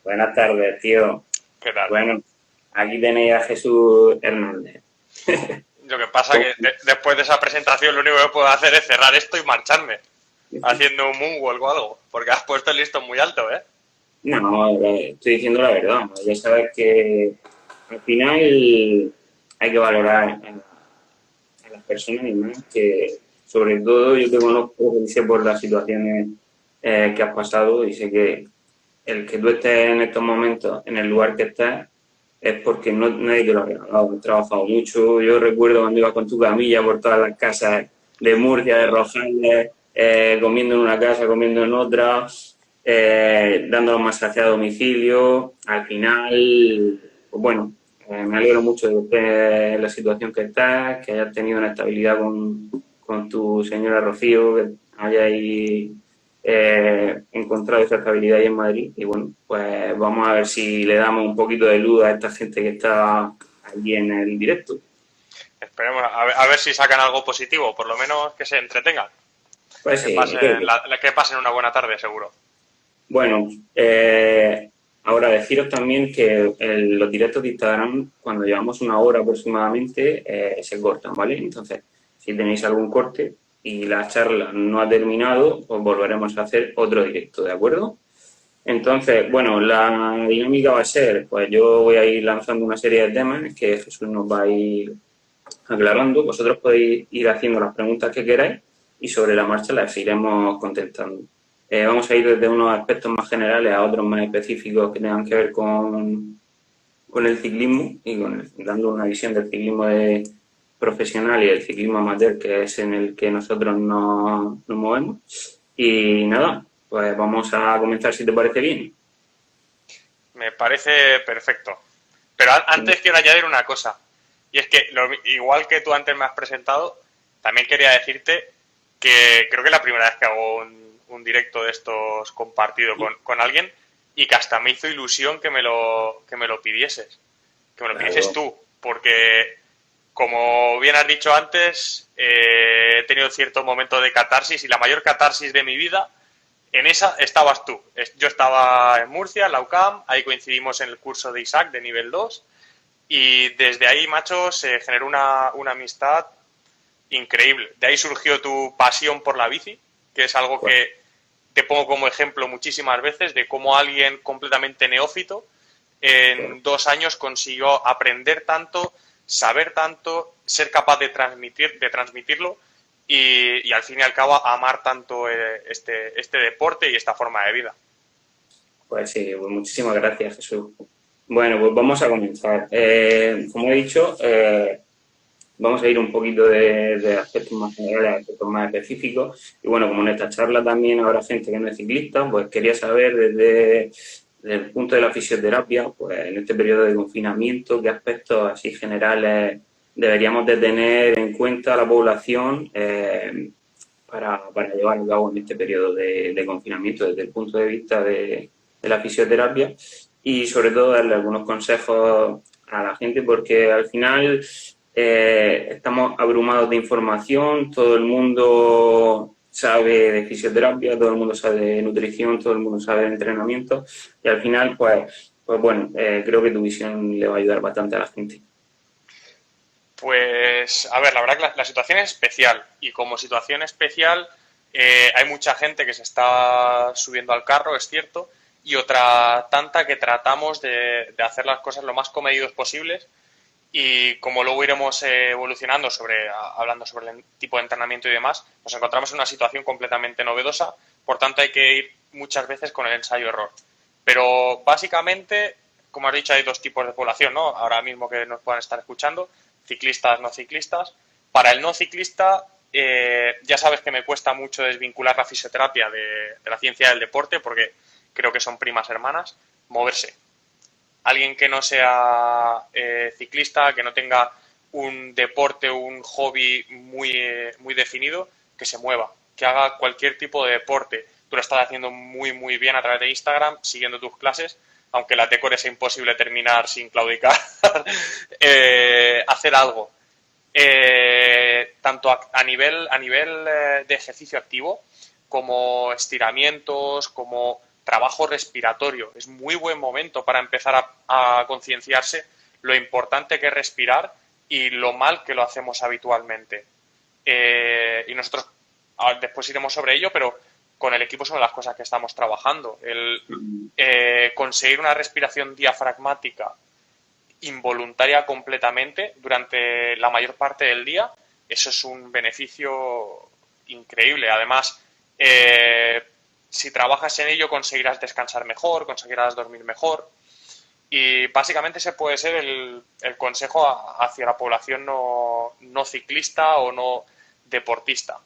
Buenas tardes, tío. ¿Qué tal? Bueno, aquí tenéis a Jesús Hernández. Lo que pasa ¿Cómo? que después de esa presentación lo único que puedo hacer es cerrar esto y marcharme, haciendo un moonwalk o algo, porque has puesto el listón muy alto, ¿eh? No, estoy diciendo la verdad. Ya sabes que al final hay que valorar a las personas y más que, sobre todo, yo te conozco y sé por las situaciones que has pasado y sé que el que tú estés en estos momentos en el lugar que estás es porque nadie te lo ha regalado. Has trabajado mucho. Yo recuerdo cuando ibas con tu camilla por todas las casas de Murcia, de Rojales, comiendo en una casa, comiendo en otra, dando masajes a domicilio. Al final, pues bueno, me alegro mucho de que estés en la situación que estás, que hayas tenido una estabilidad con tu señora Rocío, que hayáis encontrado esa estabilidad ahí en Madrid. Y bueno, pues vamos a ver si le damos un poquito de luz a esta gente que está allí en el directo. Esperemos a ver si sacan algo positivo, por lo menos que se entretengan, Pues que sí, creo pasen, que que pasen una buena tarde, seguro. bueno, ahora deciros también que los directos de Instagram, cuando llevamos una hora aproximadamente, se cortan, ¿vale? Entonces, si tenéis algún corte y la charla no ha terminado, pues volveremos a hacer otro directo, ¿de acuerdo? Entonces, bueno, la dinámica va a ser, pues yo voy a ir lanzando una serie de temas que Jesús nos va a ir aclarando. Vosotros podéis ir haciendo las preguntas que queráis y sobre la marcha las iremos contestando. Vamos a ir desde unos aspectos más generales a otros más específicos que tengan que ver con el ciclismo y dando una visión del ciclismo profesional y el ciclismo amateur, que es en el que nosotros nos movemos. Y nada, pues vamos a comenzar si te parece bien. Me parece perfecto. Pero antes quiero añadir una cosa, y es que igual que tú antes me has presentado, también quería decirte que creo que es la primera vez que hago un directo de estos compartido con alguien y que hasta me hizo ilusión que me lo pidieses. Que me lo pidieses Claro, tú, porque como bien has dicho antes, he tenido cierto momento de catarsis y la mayor catarsis de mi vida, en esa estabas tú. Yo estaba en Murcia, en la UCAM, ahí coincidimos en el curso de Isaac de nivel 2 y desde ahí, macho, se generó una amistad increíble. De ahí surgió tu pasión por la bici, que es algo pues, que te pongo como ejemplo muchísimas veces de cómo alguien completamente neófito pues, en 2 años consiguió aprender tanto, saber tanto, ser capaz de transmitirlo y al fin y al cabo amar tanto este deporte y esta forma de vida. pues sí, pues muchísimas gracias, Jesús. Bueno, pues vamos a comenzar. Como he dicho, vamos a ir un poquito de aspectos más generales a aspectos más específicos. Y bueno, como en esta charla también habrá gente que no es ciclista, pues quería saber desde el punto de la fisioterapia, pues en este periodo de confinamiento, qué aspectos así generales deberíamos de tener en cuenta la población para llevar a cabo en este periodo de confinamiento desde el punto de vista de la fisioterapia y sobre todo darle algunos consejos a la gente porque al final estamos abrumados de información, todo el mundo sabe de fisioterapia, todo el mundo sabe de nutrición, todo el mundo sabe de entrenamiento y al final pues bueno, creo que tu visión le va a ayudar bastante a la gente. Pues, a ver, la verdad que la situación es especial y como situación especial hay mucha gente que se está subiendo al carro, es cierto, y otra tanta que tratamos de hacer las cosas lo más comedidos posibles y como luego iremos evolucionando hablando sobre el tipo de entrenamiento y demás, nos encontramos en una situación completamente novedosa, por tanto hay que ir muchas veces con el ensayo-error. Pero básicamente, como has dicho, hay dos tipos de población, ¿no? Ahora mismo que nos puedan estar escuchando, ciclistas, no ciclistas. Para el no ciclista, ya sabes que me cuesta mucho desvincular la fisioterapia de la ciencia del deporte, porque creo que son primas hermanas, moverse. Alguien que no sea ciclista, que no tenga un deporte, un hobby muy definido, que se mueva, que haga cualquier tipo de deporte. Tú lo estás haciendo muy, muy bien a través de Instagram, siguiendo tus clases, aunque la Tecor es imposible terminar sin claudicar, hacer algo. Tanto a nivel de ejercicio activo, como estiramientos, como trabajo respiratorio. Es muy buen momento para empezar a concienciarse lo importante que es respirar y lo mal que lo hacemos habitualmente. Y nosotros después iremos sobre ello, pero con el equipo son las cosas que estamos trabajando. El conseguir una respiración diafragmática involuntaria completamente durante la mayor parte del día, eso es un beneficio increíble. Además, si trabajas en ello conseguirás descansar mejor, conseguirás dormir mejor y básicamente ese puede ser el consejo hacia la población no ciclista o no deportista.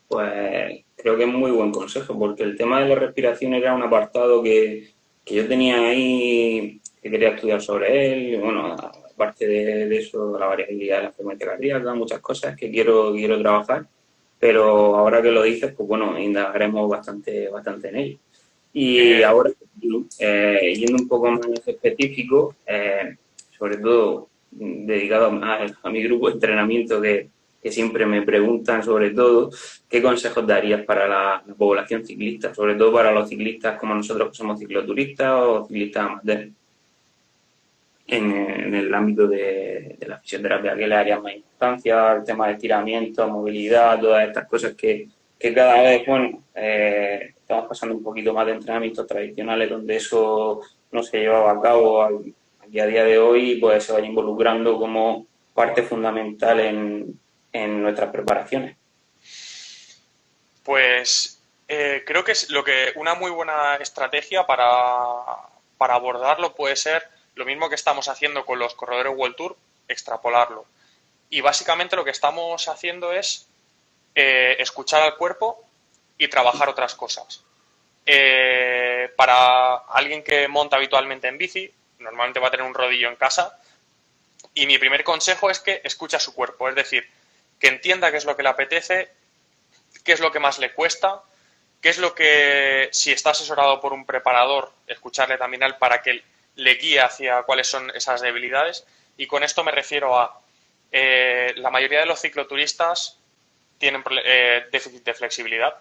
Pues creo que es muy buen consejo, porque el tema de la respiración era un apartado que yo tenía ahí, que quería estudiar sobre él, y bueno, aparte de eso, la variabilidad de la frecuencia cardíaca, muchas cosas que quiero trabajar, pero ahora que lo dices, pues bueno, indagaremos bastante en ello. Y ahora, yendo un poco más específico, sobre todo dedicado a mi grupo de entrenamiento que siempre me preguntan sobre todo, ¿qué consejos darías para la población ciclista? Sobre todo para los ciclistas como nosotros que somos cicloturistas o ciclistas amateurs en el ámbito de la fisioterapia, que le haría más importancia, el tema de estiramiento, movilidad, todas estas cosas que cada vez, bueno, estamos pasando un poquito más de entrenamientos tradicionales donde eso no se llevaba a cabo aquí a día de hoy, pues se vaya involucrando como parte fundamental en nuestras preparaciones. Pues creo que es una muy buena estrategia para abordarlo puede ser lo mismo que estamos haciendo con los corredores World Tour, extrapolarlo. Y básicamente lo que estamos haciendo es escuchar al cuerpo y trabajar otras cosas. Para alguien que monta habitualmente en bici, normalmente va a tener un rodillo en casa, y mi primer consejo es que escuche a su cuerpo, es decir, que entienda qué es lo que le apetece, qué es lo que más le cuesta, qué es lo que, si está asesorado por un preparador, escucharle también a él para que le guíe hacia cuáles son esas debilidades. Y con esto me refiero a la mayoría de los cicloturistas tienen déficit de flexibilidad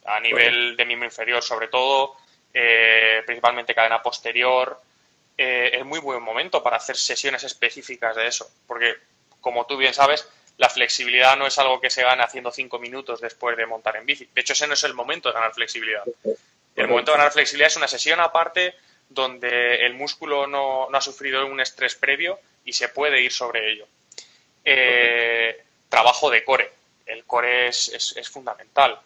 a nivel de miembro inferior, sobre todo, principalmente cadena posterior. Es muy buen momento para hacer sesiones específicas de eso, porque como tú bien sabes, la flexibilidad no es algo que se gana haciendo 5 minutos después de montar en bici. De hecho, ese no es el momento de ganar flexibilidad. El momento de ganar flexibilidad es una sesión aparte donde el músculo no ha sufrido un estrés previo y se puede ir sobre ello. Trabajo de core. El core es fundamental.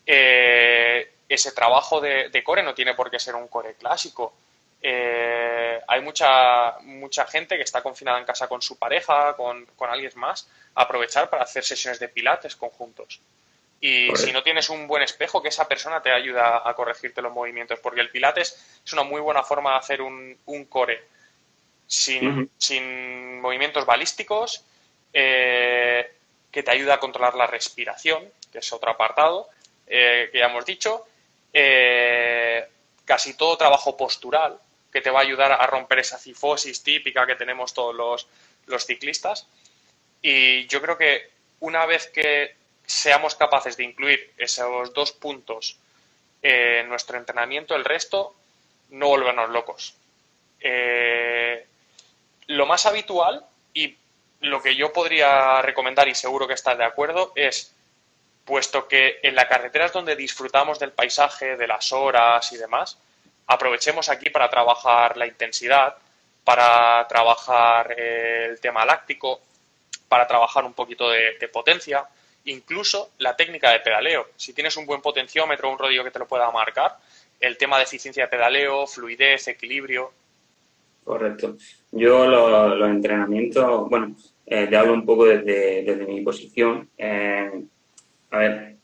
Ese trabajo de core no tiene por qué ser un core clásico. Hay mucha gente que está confinada en casa con su pareja, con alguien más, aprovechar para hacer sesiones de pilates conjuntos. Y correcto, si no tienes un buen espejo, que esa persona te ayuda a corregirte los movimientos, porque el pilates es una muy buena forma de hacer un core sin movimientos balísticos, que te ayuda a controlar la respiración, que es otro apartado, que ya hemos dicho. Casi todo trabajo postural, que te va a ayudar a romper esa cifosis típica que tenemos todos los ciclistas. Y yo creo que una vez que seamos capaces de incluir esos 2 puntos en nuestro entrenamiento, el resto, no volvernos locos. Lo más habitual y lo que yo podría recomendar, y seguro que estás de acuerdo, es, puesto que en la carretera es donde disfrutamos del paisaje, de las horas y demás, aprovechemos aquí para trabajar la intensidad, para trabajar el tema láctico, para trabajar un poquito de potencia, incluso la técnica de pedaleo. Si tienes un buen potenciómetro, un rodillo que te lo pueda marcar, el tema de eficiencia de pedaleo, fluidez, equilibrio. Correcto. Yo los entrenamientos, bueno, te hablo un poco desde mi posición. A ver,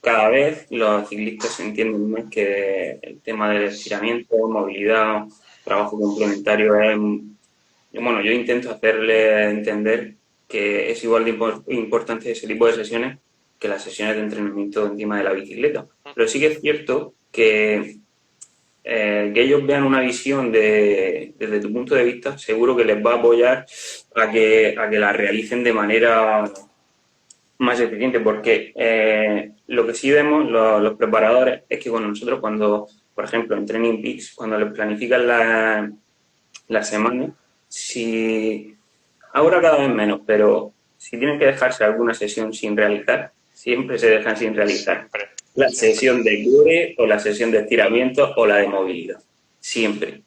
cada vez los ciclistas entienden más que el tema del estiramiento, movilidad, trabajo complementario es, bueno, yo intento hacerle entender que es igual de importante ese tipo de sesiones que las sesiones de entrenamiento encima de la bicicleta. Pero sí que es cierto que ellos vean una visión desde tu punto de vista, seguro que les va a apoyar a que la realicen de manera más eficiente, porque lo que sí vemos los preparadores es que nosotros cuando, por ejemplo, en Training Peaks, cuando les planifican la semana, si ahora cada vez menos, pero si tienen que dejarse alguna sesión sin realizar, siempre se dejan sin realizar. Siempre, La siempre. sesión de core o la sesión de estiramiento o la de movilidad. Siempre.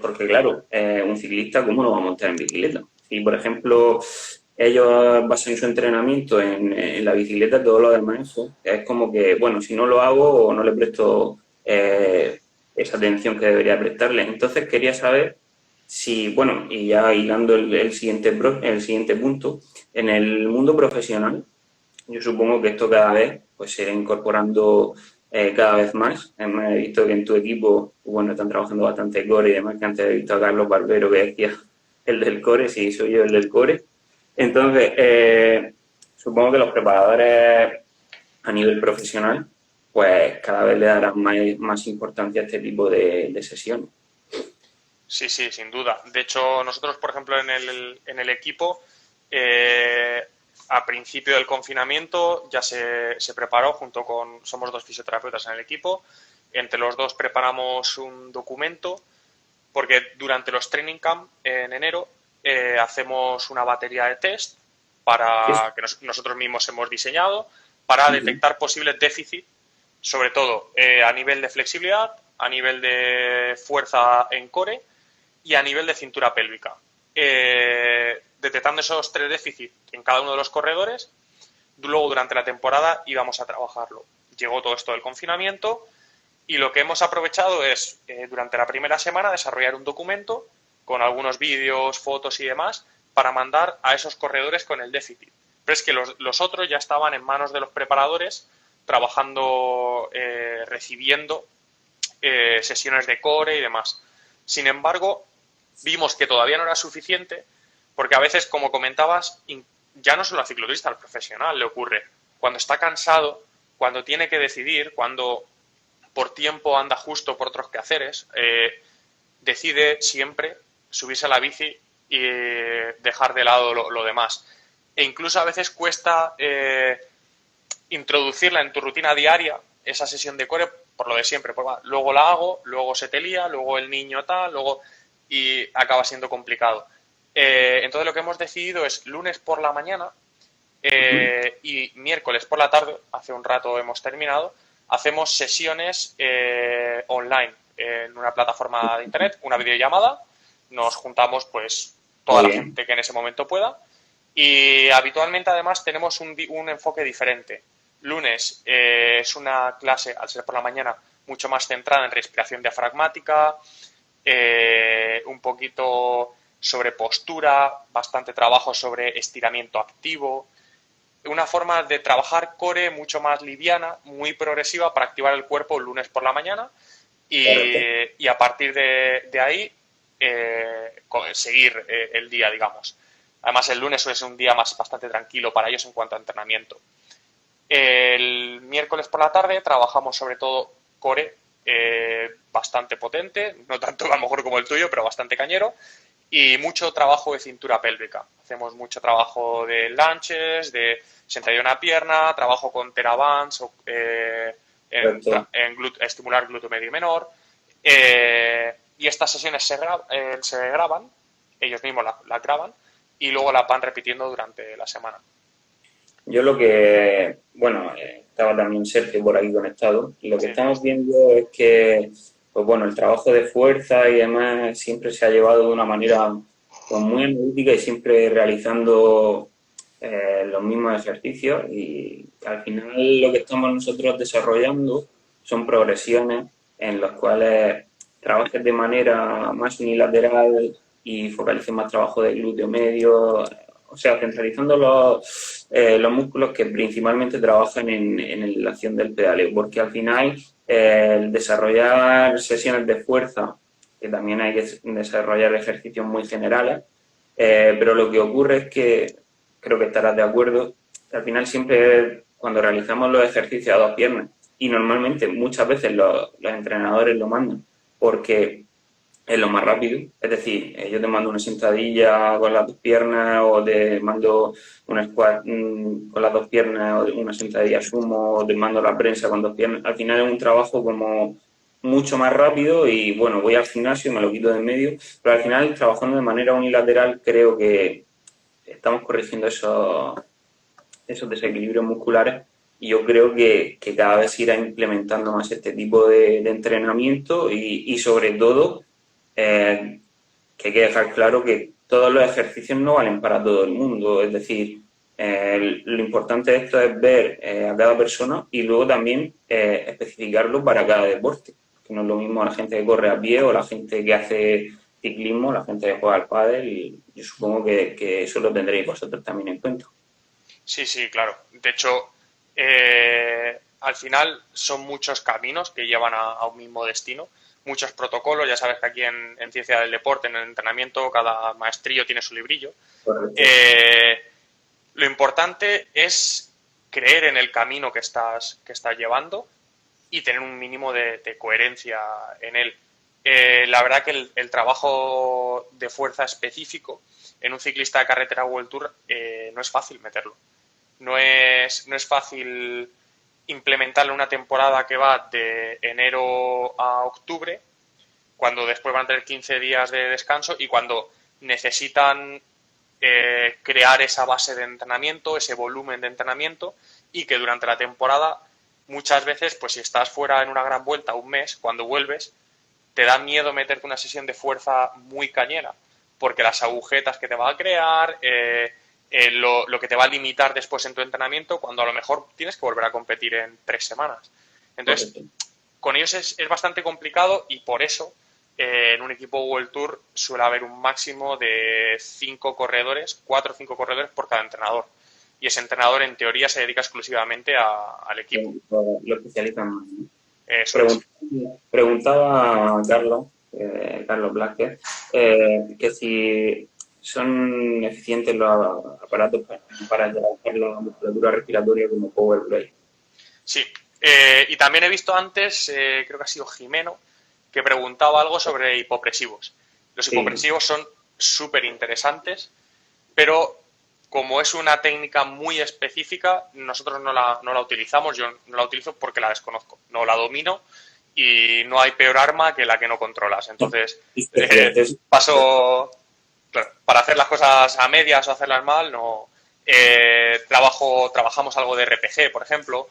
Porque claro, un ciclista, ¿cómo no va a montar en bicicleta? Y por ejemplo, ellos basan su entrenamiento en la bicicleta, todo lo demás, es como que, bueno, si no lo hago o no le presto esa atención que debería prestarle. Entonces quería saber si, bueno, y ya hilando el siguiente punto, en el mundo profesional, yo supongo que esto cada vez pues se irá incorporando cada vez más. Además, he visto que en tu equipo, bueno, están trabajando bastante core y demás, que antes he visto a Carlos Barbero que decía el del core, sí, soy yo el del core. Entonces, supongo que los preparadores a nivel profesional, pues cada vez le darán más importancia a este tipo de sesiones. Sí, sí, sin duda. De hecho, nosotros, por ejemplo, en el equipo, a principio del confinamiento ya se preparó junto con, somos 2 fisioterapeutas en el equipo, entre los dos preparamos un documento, porque durante los training camp en enero hacemos una batería de test para que nosotros mismos hemos diseñado para detectar posibles déficits, sobre todo a nivel de flexibilidad, a nivel de fuerza en core y a nivel de cintura pélvica. Detectando esos 3 déficits en cada uno de los corredores, luego durante la temporada íbamos a trabajarlo. Llegó todo esto del confinamiento y lo que hemos aprovechado es, durante la primera semana, desarrollar un documento con algunos vídeos, fotos y demás para mandar a esos corredores con el déficit. Pero es que los otros ya estaban en manos de los preparadores trabajando, recibiendo sesiones de core y demás. Sin embargo, vimos que todavía no era suficiente porque a veces, como comentabas, ya no solo al ciclista, al profesional le ocurre. Cuando está cansado, cuando tiene que decidir, cuando por tiempo anda justo por otros quehaceres, decide siempre subirse a la bici y dejar de lado lo demás. E incluso a veces cuesta introducirla en tu rutina diaria, esa sesión de core, por lo de siempre. Pues va, luego la hago, luego se te lía, luego el niño tal, luego... y acaba siendo complicado. Entonces lo que hemos decidido es lunes por la mañana y miércoles por la tarde, hace un rato hemos terminado, hacemos sesiones online en una plataforma de internet, una videollamada, nos juntamos pues toda la gente que en ese momento pueda y habitualmente además tenemos un enfoque diferente. Lunes es una clase, al ser por la mañana, mucho más centrada en respiración diafragmática, un poquito sobre postura, bastante trabajo sobre estiramiento activo, una forma de trabajar core mucho más liviana, muy progresiva para activar el cuerpo el lunes por la mañana y a partir de ahí seguir el día, digamos. Además, el lunes suele ser un día bastante tranquilo para ellos en cuanto a entrenamiento. El miércoles por la tarde trabajamos sobre todo core, bastante potente, no tanto a lo mejor como el tuyo, pero bastante cañero, y mucho trabajo de cintura pélvica. Hacemos mucho trabajo de lunges, de sentadilla de una pierna, trabajo con TheraBands, estimular glúteo medio y menor. Y estas sesiones se graban, ellos mismos las graban, y luego las van repitiendo durante la semana. Yo lo que, bueno, estaba también Sergio por aquí conectado, y lo que estamos viendo es que, pues bueno, el trabajo de fuerza y demás siempre se ha llevado de una manera pues, muy analítica y siempre realizando los mismos ejercicios y al final lo que estamos nosotros desarrollando son progresiones en las cuales trabajes de manera más unilateral y focalices más trabajo de glúteo medio, o sea, centralizando los músculos que principalmente trabajan en la acción del pedaleo, porque al final el desarrollar sesiones de fuerza, que también hay que desarrollar ejercicios muy generales, pero lo que ocurre es que, creo que estarás de acuerdo, que al final siempre cuando realizamos los ejercicios a 2 piernas, y normalmente muchas veces los entrenadores lo mandan, porque es lo más rápido. Es decir, yo te mando una sentadilla con las dos piernas o te mando una squat con las dos piernas o una sentadilla sumo o te mando la prensa con dos piernas. Al final es un trabajo como mucho más rápido y bueno, voy al gimnasio, me lo quito de en medio, pero al final trabajando de manera unilateral creo que estamos corrigiendo esos desequilibrios musculares y yo creo que cada vez se irá implementando más este tipo de entrenamiento y sobre todo que hay que dejar claro que todos los ejercicios no valen para todo el mundo, es decir, lo importante de esto es ver a cada persona y luego también especificarlo para cada deporte, que no es lo mismo la gente que corre a pie o la gente que hace ciclismo, la gente que juega al pádel y yo supongo que eso lo tendréis vosotros también en cuenta. Sí, sí, claro. De hecho, al final son muchos caminos que llevan a un mismo destino, muchos protocolos. Ya sabes que aquí en Ciencia del Deporte, en el entrenamiento, cada maestrillo tiene su librillo. Correcto. Lo importante es creer en el camino que estás llevando y tener un mínimo de coherencia en él. La verdad que el trabajo de fuerza específico en un ciclista de carretera World Tour no es fácil meterlo. No es fácil implementarlo en una temporada que va de enero a octubre, cuando después van a tener 15 días de descanso y cuando necesitan crear esa base de entrenamiento, ese volumen de entrenamiento y que durante la temporada muchas veces, pues si estás fuera en una gran vuelta un mes, cuando vuelves, te da miedo meterte una sesión de fuerza muy cañera, porque las agujetas que te va a crear, lo que te va a limitar después en tu entrenamiento, cuando a lo mejor tienes que volver a competir en 3 semanas. Entonces, Correcto. con ellos es bastante complicado y por eso en un equipo World Tour suele haber un máximo de 5 corredores, 4 o 5 corredores por cada entrenador. Y ese entrenador, en teoría, se dedica exclusivamente al equipo. Lo especializan más, ¿no? Eso es. Preguntaba a Carlos Blázquez, que si son eficientes los aparatos para trabajar la musculatura respiratoria como Powerplay. Sí. Y también he visto antes, creo que ha sido Jimeno, que preguntaba algo sobre hipopresivos. Los Sí, hipopresivos son súper interesantes, pero como es una técnica muy específica, nosotros no la utilizamos. Yo no la utilizo porque la desconozco, no la domino y no hay peor arma que la que no controlas. Entonces, paso, claro, para hacer las cosas a medias o hacerlas mal, no. Trabajamos algo de RPG, por ejemplo,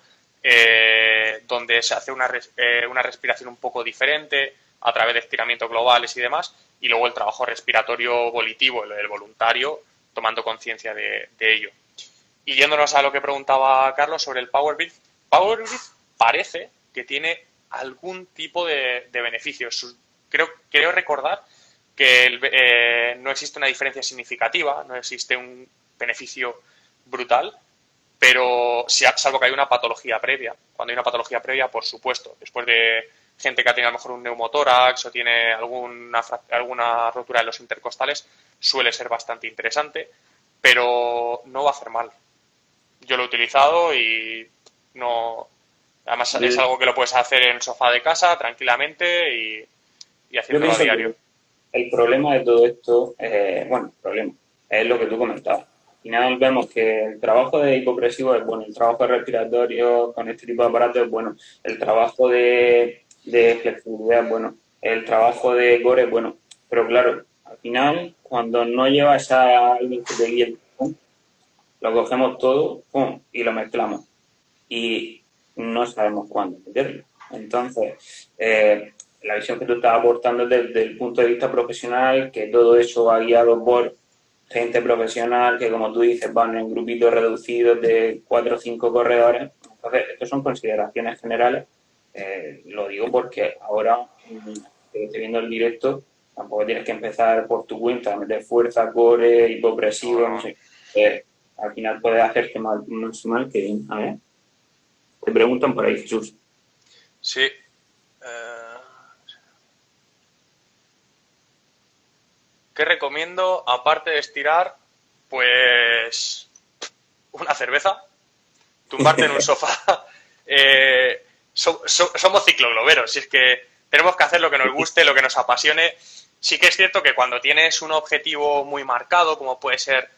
donde se hace una respiración un poco diferente a través de estiramientos globales y demás, y luego el trabajo respiratorio volitivo, el voluntario, tomando conciencia de ello. Y yéndonos a lo que preguntaba Carlos sobre el Power Breath, Power Breath parece que tiene algún tipo de beneficios. Creo recordar que no existe una diferencia significativa, no existe un beneficio brutal, pero salvo que hay una patología previa. Cuando hay una patología previa, por supuesto, después de gente que ha tenido a lo mejor un neumotórax o tiene alguna rotura de los intercostales, suele ser bastante interesante, pero no va a hacer mal. Yo lo he utilizado y no. Además, es algo que lo puedes hacer en el sofá de casa tranquilamente y yo haciéndolo a pienso diario. que el problema de todo esto, bueno, el problema es lo que tú comentabas. Al final vemos que el trabajo de hipopresivo es bueno, el trabajo respiratorio con este tipo de aparatos es bueno, el trabajo de flexibilidad es bueno, el trabajo de core es bueno, pero claro, al final cuando no llevas a alguien que te guíe el botón, lo cogemos todo ¡pum! Y lo mezclamos y no sabemos cuándo meterlo. Entonces, la visión que tú estás aportando desde el punto de vista profesional, que todo eso va guiado por gente profesional que, como tú dices, van en grupitos reducidos de 4 o 5 corredores. Entonces, estas son consideraciones generales. Lo digo porque ahora, que estoy viendo el directo, tampoco tienes que empezar por tu cuenta, a meter fuerza, core, No, hipopresivo, no no. sé. Al final puedes hacerte más mal que bien. A ver, te preguntan por ahí, Jesús. Sí. ¿Qué recomiendo? Aparte de estirar, pues una cerveza, tumbarte en un sofá. Somos ciclogloberos, si es que tenemos que hacer lo que nos guste, lo que nos apasione. sí que es cierto que cuando tienes un objetivo muy marcado, como puede ser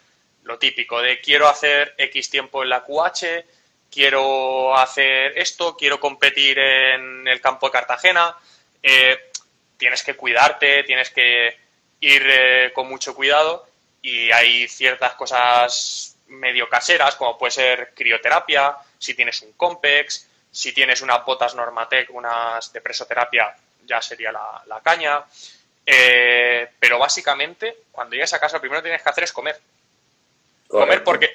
lo típico de quiero hacer X tiempo en la QH, quiero hacer esto, quiero competir en el campo de Cartagena, tienes que cuidarte, tienes que ir con mucho cuidado y hay ciertas cosas medio caseras, como puede ser crioterapia, si tienes un Compex, si tienes unas botas Normatec, unas de presoterapia, ya sería la caña. Pero básicamente, cuando llegas a casa, lo primero que tienes que hacer es comer. Comer Correcto.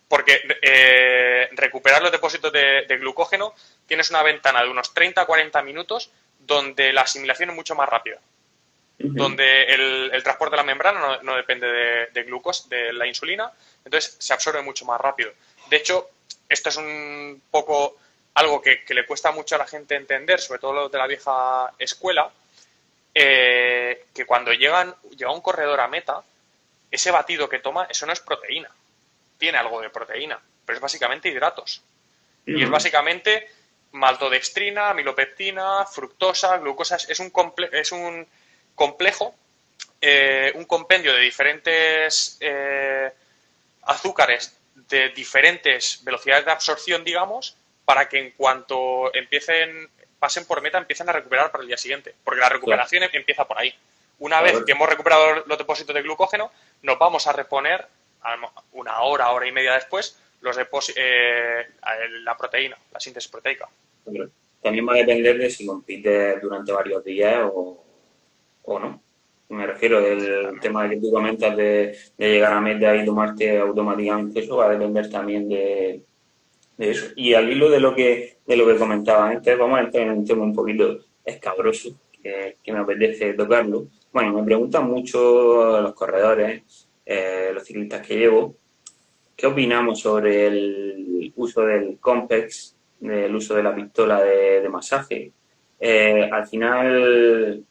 porque recuperar los depósitos de glucógeno tienes una ventana de unos 30-40 minutos donde la asimilación es mucho más rápida. Ujú. Donde el transporte de la membrana no depende de glucosa, de la insulina, entonces se absorbe mucho más rápido. De hecho, esto es un poco algo que le cuesta mucho a la gente entender, sobre todo los de la vieja escuela, que cuando llega un corredor a meta, ese batido que toma, eso no es proteína. Tiene algo de proteína, pero es básicamente hidratos. Y es Ujú. básicamente maltodextrina, amilopeptina, fructosa, glucosa. Es un complejo, un compendio de diferentes azúcares de diferentes velocidades de absorción, digamos, para que en cuanto pasen por meta, empiecen a recuperar para el día siguiente. Porque la Claro, recuperación empieza por ahí. Una vez que correcto. hemos recuperado los depósitos de glucógeno, nos vamos a reponer una hora y media después la proteína, la síntesis proteica. Pero también va a depender de si compites durante varios días o no. Me refiero del Claro. tema que tú comentas de llegar a meta y tomarte automáticamente, eso va a depender también de eso. Y al hilo de lo que comentaba antes, vamos a entrar en un tema un poquito escabroso, que me apetece tocarlo. Bueno, me preguntan mucho los corredores, los ciclistas que llevo, ¿qué opinamos sobre el uso del Compex, del uso de la pistola de masaje? Al final,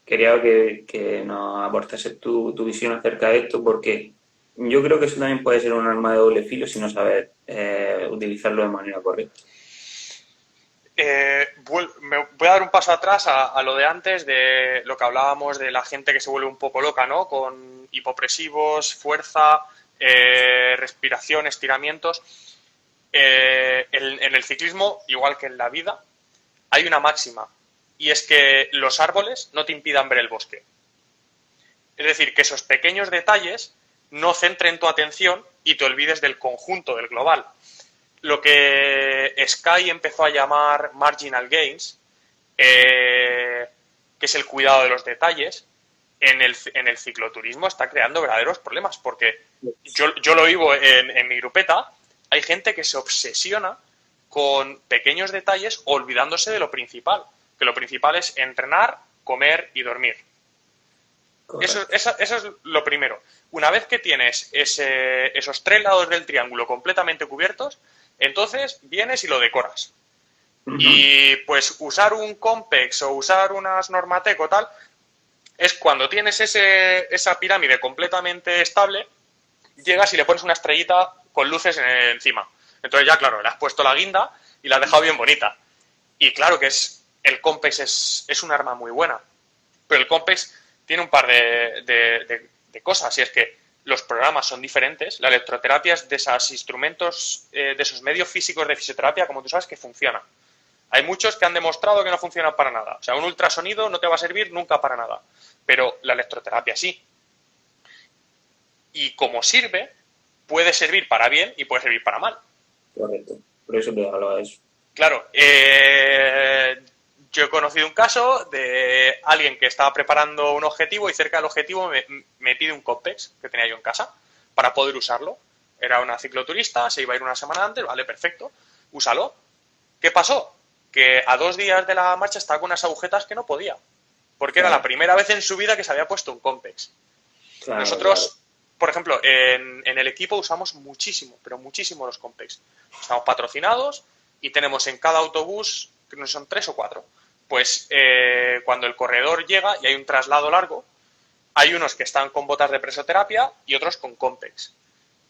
quería que nos aportases tu visión acerca de esto, porque yo creo que eso también puede ser un arma de doble filo si no sabes utilizarlo de manera correcta. Me voy a dar un paso atrás a lo de antes, de lo que hablábamos de la gente que se vuelve un poco loca, ¿no? Con hipopresivos, fuerza, respiración, estiramientos. En el ciclismo, igual que en la vida, hay una máxima, y es que los árboles no te impidan ver el bosque. Es decir, que esos pequeños detalles no centren tu atención y te olvides del conjunto, del global. Lo que Sky empezó a llamar marginal gains, que es el cuidado de los detalles, en el cicloturismo está creando verdaderos problemas, porque yo lo vivo en mi grupeta, hay gente que se obsesiona con pequeños detalles olvidándose de lo principal, que lo principal es entrenar, comer y dormir. Correcto. Eso es lo primero. Una vez que tienes esos tres lados del triángulo completamente cubiertos, entonces vienes y lo decoras. Ujú. Y pues usar un Compex o usar unas Normatec o tal, es cuando tienes esa pirámide completamente estable, llegas y le pones una estrellita con luces encima. Entonces ya, claro, le has puesto la guinda y la has dejado bien bonita. Y claro que el Compex es un arma muy buena, pero el Compex tiene un par de cosas, y es que los programas son diferentes, la electroterapia es de esos instrumentos, de esos medios físicos de fisioterapia, como tú sabes, que funcionan. Hay muchos que han demostrado que no funcionan para nada. O sea, un ultrasonido no te va a servir nunca para nada, pero la electroterapia sí. Y como sirve, puede servir para bien y puede servir para mal. Correcto. Por eso te hablaba de eso. Claro, yo he conocido un caso de alguien que estaba preparando un objetivo y cerca del objetivo me pide un Compex que tenía yo en casa para poder usarlo. Era una cicloturista, se iba a ir una semana antes, vale, perfecto, úsalo. ¿Qué pasó? Que a 2 días de la marcha estaba con unas agujetas que no podía, porque era la Claro, primera vez en su vida que se había puesto un Compex. claro, claro. Nosotros, por ejemplo, en el equipo usamos muchísimo, pero muchísimo los Compex. Estamos patrocinados y tenemos en cada autobús, que no son 3 o 4, pues cuando el corredor llega y hay un traslado largo, hay unos que están con botas de presoterapia y otros con Compex.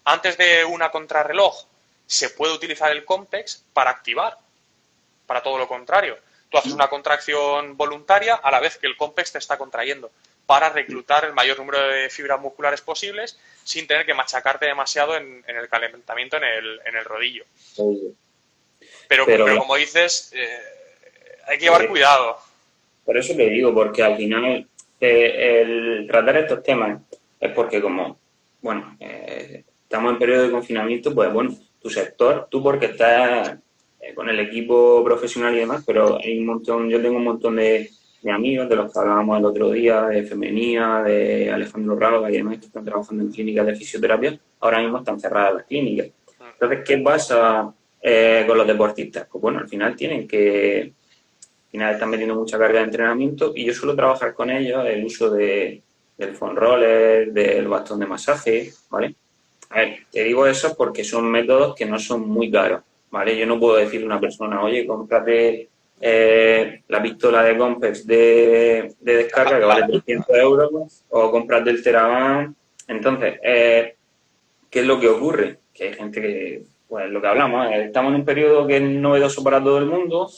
Antes de una contrarreloj se puede utilizar el Compex para activar, para todo lo contrario. tú haces una contracción voluntaria a la vez que el Compex te está contrayendo para reclutar el mayor número de fibras musculares posibles sin tener que machacarte demasiado en el calentamiento en el rodillo. Pero Claro, como dices, hay que llevar cuidado. por eso te digo, porque al final el tratar estos temas es porque como, bueno, estamos en periodo de confinamiento, pues bueno, tu sector, tú porque estás con el equipo profesional y demás, pero hay un montón, yo tengo un montón de amigos de los que hablábamos el otro día, de Femenía, de Alejandro Rábaga y demás, que están trabajando en clínicas de fisioterapia, ahora mismo están cerradas las clínicas. Entonces, ¿qué pasa con los deportistas? Pues bueno, al final tienen que al final están metiendo mucha carga de entrenamiento y yo suelo trabajar con ellos el uso del foam roller, del bastón de masaje, ¿vale? A ver, te digo eso porque son métodos que no son muy caros, ¿vale? Yo no puedo decirle a una persona, oye, cómprate la pistola de Compex de descarga que vale 300 euros o cómprate el Teraban. Entonces, ¿qué es lo que ocurre? Que hay gente que, pues lo que hablamos, estamos en un periodo que es novedoso para todo el mundo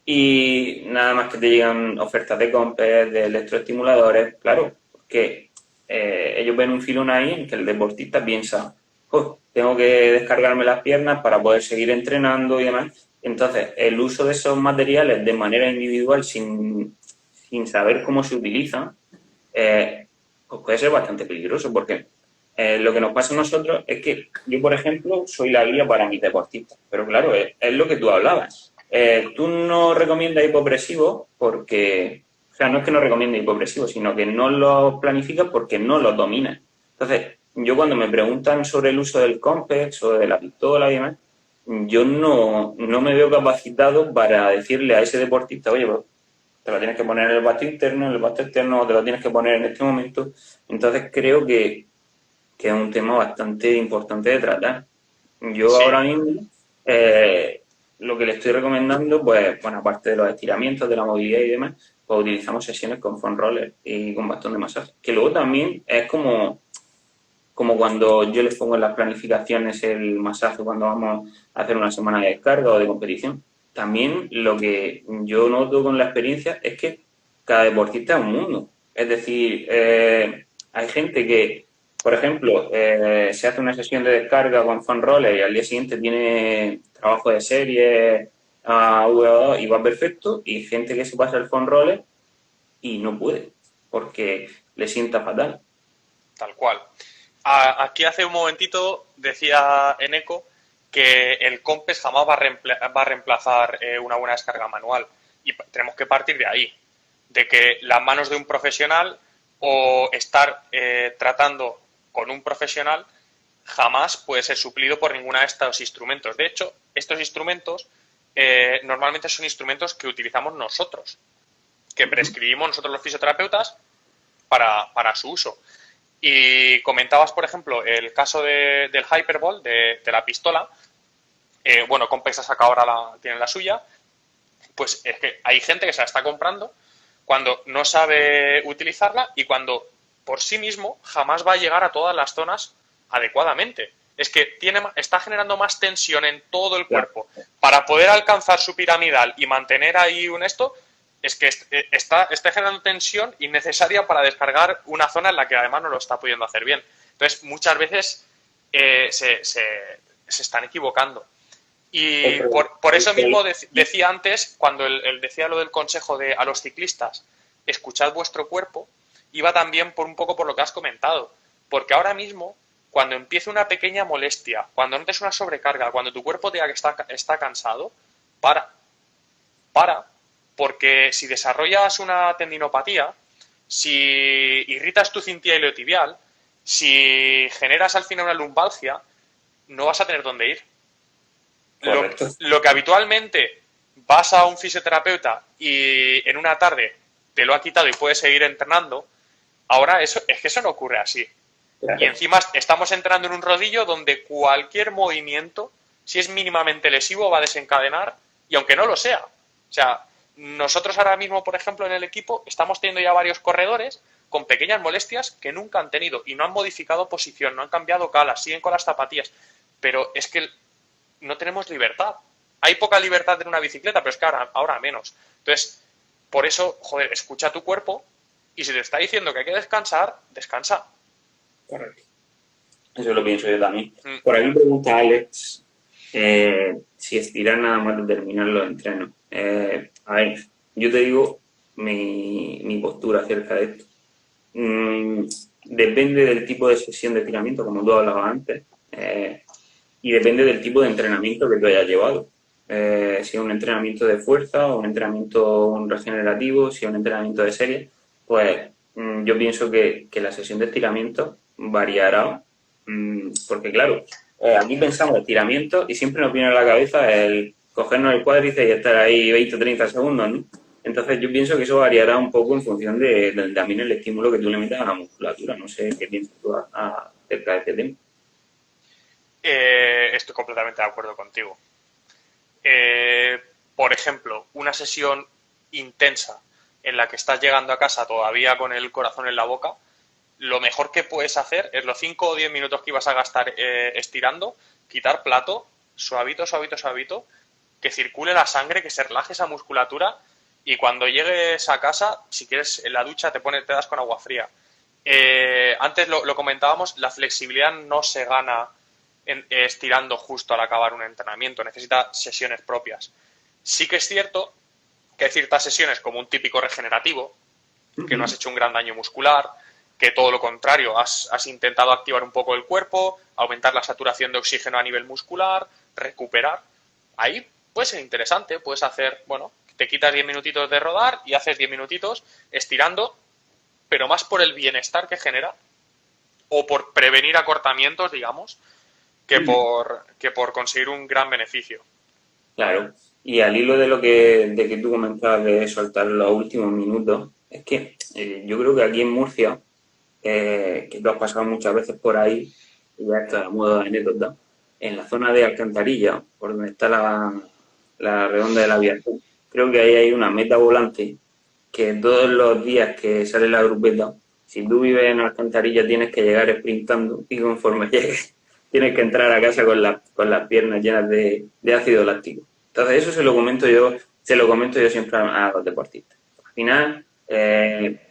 y nada más que te llegan ofertas de compras, de electroestimuladores, claro, que ellos ven un filón ahí en que el deportista piensa, oh, tengo que descargarme las piernas para poder seguir entrenando y demás. Entonces, el uso de esos materiales de manera individual sin saber cómo se utilizan, pues puede ser bastante peligroso porque lo que nos pasa a nosotros es que yo, por ejemplo, soy la guía para mis deportistas, pero claro, es lo que tú hablabas. Tú no recomiendas hipopresivos porque, o sea, no es que no recomiendes hipopresivos, sino que no los planificas porque no los dominas. Entonces, yo cuando me preguntan sobre el uso del Compex o de la pistola y demás, yo no me veo capacitado para decirle a ese deportista, oye, pues, te lo tienes que poner en el vasto interno, en el vasto externo, o te lo tienes que poner en este momento. Entonces, creo que es un tema bastante importante de tratar. Yo Sí, ahora mismo lo que le estoy recomendando, pues, bueno, aparte de los estiramientos, de la movilidad y demás, pues utilizamos sesiones con foam roller y con bastón de masaje. Que luego también es como cuando yo les pongo en las planificaciones el masaje cuando vamos a hacer una semana de descarga o de competición. También lo que yo noto con la experiencia es que cada deportista es un mundo. Es decir, hay gente que, por ejemplo, se hace una sesión de descarga con foam roller y al día siguiente tiene trabajo de serie a VO2 y va perfecto, y gente que se pasa el foam roller y no puede porque le sienta fatal. tal cual. Aquí hace un momentito decía Eneco que el Compex jamás va a reemplazar una buena descarga manual. Y tenemos que partir de ahí, de que las manos de un profesional o estar tratando con un profesional jamás puede ser suplido por ninguno de estos instrumentos. De hecho, estos instrumentos normalmente son instrumentos que utilizamos nosotros, que prescribimos nosotros los fisioterapeutas para su uso. Y comentabas, por ejemplo, el caso del Hyperball, de la pistola. Bueno, Compex ha sacado ahora tiene la suya. Pues es que hay gente que se la está comprando cuando no sabe utilizarla y cuando por sí mismo jamás va a llegar a todas las zonas adecuadamente. Es que está generando más tensión en todo el cuerpo. Para poder alcanzar su piramidal y mantener ahí un esto, es que está generando tensión innecesaria para descargar una zona en la que además no lo está pudiendo hacer bien. Entonces, muchas veces se están equivocando. Y por eso mismo decía antes, cuando él decía lo del consejo a los ciclistas, escuchad vuestro cuerpo, iba también por un poco por lo que has comentado. Porque ahora mismo, cuando empiece una pequeña molestia, cuando notes una sobrecarga, cuando tu cuerpo te diga que está cansado, para. Porque si desarrollas una tendinopatía, si irritas tu cintura iliotibial, si generas al final una lumbalgia, no vas a tener dónde ir. Lo que habitualmente vas a un fisioterapeuta y en una tarde te lo ha quitado y puedes seguir entrenando, ahora es que eso no ocurre así. Claro. Y encima estamos entrando en un rodillo donde cualquier movimiento, si es mínimamente lesivo, va a desencadenar, y aunque no lo sea. O sea, nosotros ahora mismo, por ejemplo, en el equipo, estamos teniendo ya varios corredores con pequeñas molestias que nunca han tenido y no han modificado posición, no han cambiado calas, siguen con las zapatillas. Pero es que no tenemos libertad. hay poca libertad en una bicicleta, pero es que ahora menos. Entonces, por eso, joder, escucha tu cuerpo y si te está diciendo que hay que descansar, descansa. Correcto. Eso lo pienso yo también. Mm. Por aquí pregunta Alex si estirar nada más de terminar los entrenos. A ver, yo te digo mi postura acerca de esto. Depende del tipo de sesión de estiramiento, como tú hablabas antes, y depende del tipo de entrenamiento que tú hayas llevado. Si es un entrenamiento de fuerza o un entrenamiento regenerativo, si es un entrenamiento de serie, pues yo pienso que la sesión de estiramiento variará, porque claro, aquí pensamos estiramiento y siempre nos viene a la cabeza el cogernos el cuádriceps y estar ahí 20 o 30 segundos, ¿no? Entonces yo pienso que eso variará un poco en función de también el estímulo que tú le metas a la musculatura. No sé qué piensas tú acerca de este tema. Estoy completamente de acuerdo contigo. Por ejemplo, una sesión intensa en la que estás llegando a casa todavía con el corazón en la boca, lo mejor que puedes hacer es los 5 o 10 minutos que ibas a gastar estirando, quitar plato, suavito, suavito, suavito, que circule la sangre, que se relaje esa musculatura y cuando llegues a casa, si quieres en la ducha, te das con agua fría. Antes lo comentábamos, la flexibilidad no se gana estirando justo al acabar un entrenamiento, necesita sesiones propias. Sí que es cierto que hay ciertas sesiones como un típico regenerativo, que no has hecho un gran daño muscular, que todo lo contrario, has intentado activar un poco el cuerpo, aumentar la saturación de oxígeno a nivel muscular, recuperar. Ahí puede ser interesante, puedes hacer, bueno, te quitas 10 minutitos de rodar y haces 10 minutitos estirando, pero más por el bienestar que genera o por prevenir acortamientos, digamos, que por conseguir un gran beneficio. Claro, y al hilo de que tú comentabas de soltar los últimos minutos, es que yo creo que aquí en Murcia, que tú has pasado muchas veces por ahí, y ya está a modo de anécdota, en la zona de Alcantarilla, por donde está la redonda de la aviación, creo que ahí hay una meta volante que todos los días que sale la grupeta, si tú vives en Alcantarilla tienes que llegar sprintando y conforme llegues tienes que entrar a casa con las piernas llenas de ácido láctico. Entonces eso se lo comento yo siempre a los deportistas. Al final,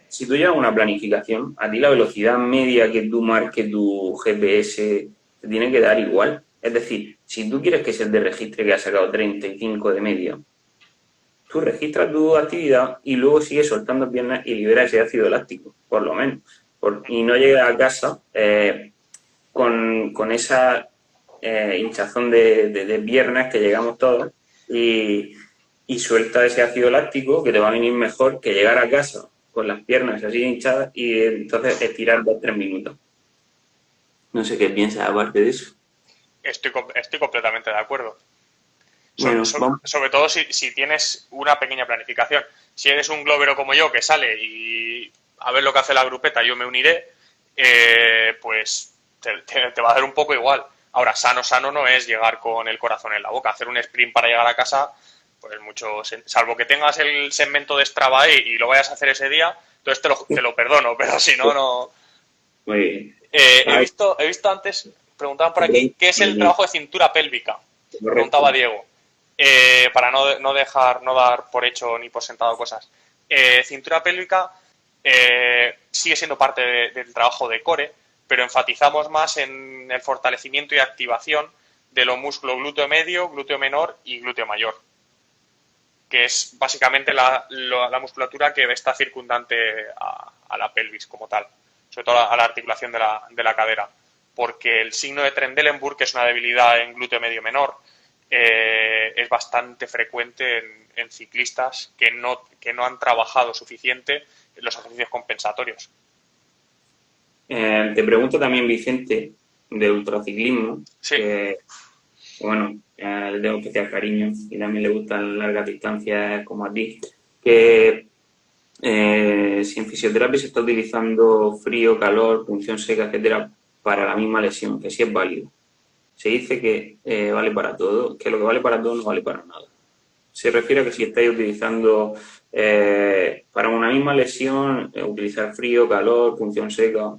si tú llevas una planificación, a ti la velocidad media que tú marques tu GPS te tiene que dar igual. Es decir, si tú quieres que se te registre que has sacado 35 de media, tú registras tu actividad y luego sigues soltando piernas y liberas ese ácido láctico, por lo menos. Y no llegas a casa con esa hinchazón de piernas que llegamos todos y suelta ese ácido láctico que te va a venir mejor que llegar a casa con las piernas así hinchadas y entonces estirar 2 o 3 minutos. No sé qué piensas aparte de eso. Estoy completamente de acuerdo. Bueno, Sobre todo si tienes una pequeña planificación. Si eres un globero como yo que sale y a ver lo que hace la grupeta, yo me uniré, pues te va a dar un poco igual. Ahora, sano no es llegar con el corazón en la boca. Hacer un sprint para llegar a casa, pues mucho, salvo que tengas el segmento de Strava ahí y lo vayas a hacer ese día, entonces te lo perdono, pero si no, no. muy bien. He visto antes, preguntaban por aquí, ¿qué es el trabajo de cintura pélvica? Preguntaba Diego. Para no dar por hecho ni por sentado cosas. Cintura pélvica sigue siendo parte del trabajo de core, pero enfatizamos más en el fortalecimiento y activación de los músculos glúteo medio, glúteo menor y glúteo mayor, que es básicamente la musculatura que está circundante a la pelvis como tal, sobre todo a la articulación de la cadera, porque el signo de Trendelenburg, que es una debilidad en glúteo medio menor, es bastante frecuente en ciclistas que no han trabajado suficiente en los ejercicios compensatorios. Te pregunto también, Vicente, de ultraciclismo, Sí. que bueno, le tengo especial cariño y también le gustan largas distancias como a ti, que si en fisioterapia se está utilizando frío, calor, punción seca, etcétera, para la misma lesión, que sí es válido. Se dice que vale para todo, que lo que vale para todo no vale para nada. Se refiere a que si estáis utilizando para una misma lesión, utilizar frío, calor, punción seca.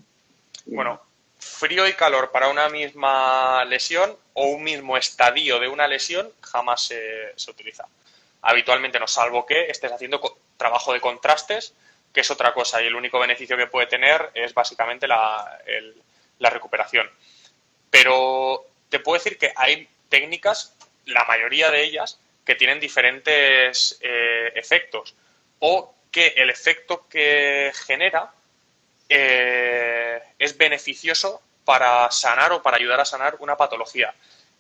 Bueno, frío y calor para una misma lesión o un mismo estadio de una lesión jamás se utiliza. Habitualmente no, salvo que estés haciendo trabajo de contrastes, que es otra cosa, y el único beneficio que puede tener es básicamente la recuperación. Pero te puedo decir que hay técnicas, la mayoría de ellas, que tienen diferentes efectos, o que el efecto que genera es beneficioso para sanar o para ayudar a sanar una patología.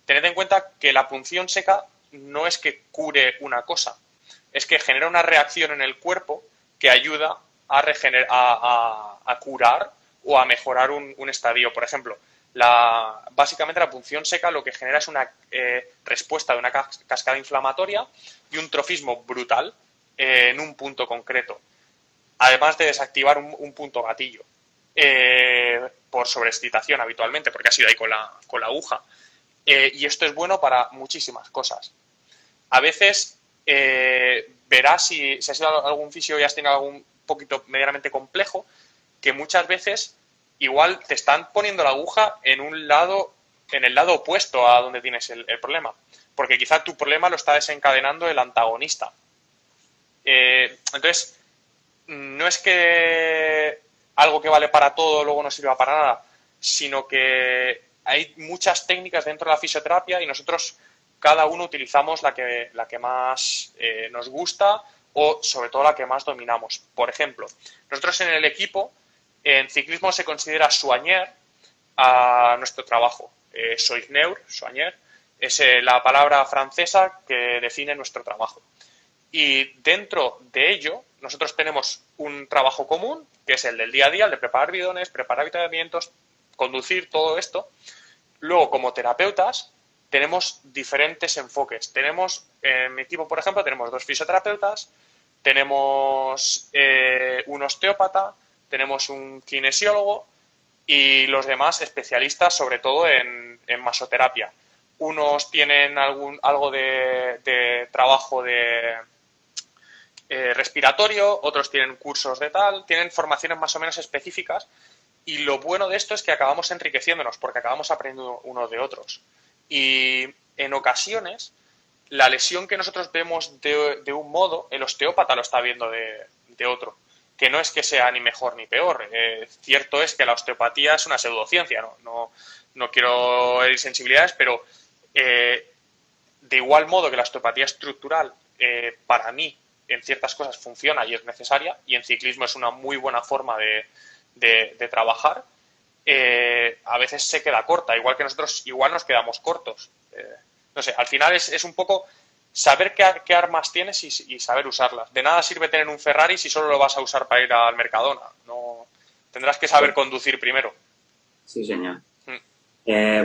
Tened en cuenta que la punción seca no es que cure una cosa, es que genera una reacción en el cuerpo que ayuda a curar o a mejorar un estadio. Por ejemplo, básicamente la punción seca lo que genera es una respuesta de una cascada inflamatoria y un trofismo brutal en un punto concreto, además de desactivar un punto gatillo por sobreexcitación habitualmente, porque ha sido ahí con la aguja. Y esto es bueno para muchísimas cosas. A veces verás, si has ido a algún fisio y has tenido algún poquito medianamente complejo, que muchas veces igual te están poniendo la aguja en el lado opuesto a donde tienes el problema, porque quizá tu problema lo está desencadenando el antagonista. Entonces, no es que algo que vale para todo luego no sirva para nada, sino que hay muchas técnicas dentro de la fisioterapia y nosotros cada uno utilizamos la que más nos gusta o sobre todo la que más dominamos. Por ejemplo, nosotros en el equipo, en ciclismo se considera soigner a nuestro trabajo. Soigner, es la palabra francesa que define nuestro trabajo. Y dentro de ello, nosotros tenemos un trabajo común, que es el del día a día, el de preparar bidones, preparar avituallamientos, conducir, todo esto. Luego, como terapeutas, tenemos diferentes enfoques. En mi equipo, por ejemplo, tenemos 2 fisioterapeutas, tenemos un osteópata, tenemos un kinesiólogo y los demás especialistas, sobre todo en masoterapia. Unos tienen algo de trabajo de respiratorio, otros tienen cursos de tal, tienen formaciones más o menos específicas y lo bueno de esto es que acabamos enriqueciéndonos porque acabamos aprendiendo unos de otros. Y en ocasiones la lesión que nosotros vemos de un modo, el osteópata lo está viendo de otro, que no es que sea ni mejor ni peor. Cierto es que la osteopatía es una pseudociencia, no quiero herir sensibilidades, pero de igual modo que la osteopatía estructural para mí en ciertas cosas funciona y es necesaria, y en ciclismo es una muy buena forma de trabajar, a veces se queda corta, igual que nosotros igual nos quedamos cortos. No sé, al final es un poco saber qué armas tienes y saber usarlas. De nada sirve tener un Ferrari si solo lo vas a usar para ir al Mercadona. No, tendrás que saber conducir primero. Sí, señor.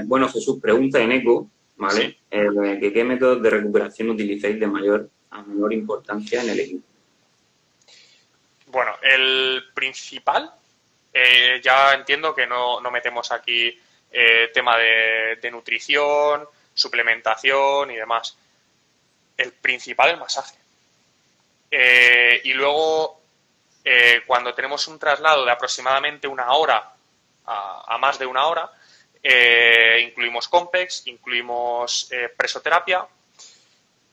Bueno, Jesús, pregunta en eco, ¿vale? Sí. ¿Qué métodos de recuperación utilizáis de mayor a menor importancia en el equipo? Bueno, el principal, ya entiendo que no metemos aquí tema de nutrición, suplementación y demás. El principal, el masaje. Y luego, cuando tenemos un traslado de aproximadamente una hora a más de una hora, incluimos Compex, incluimos presoterapia.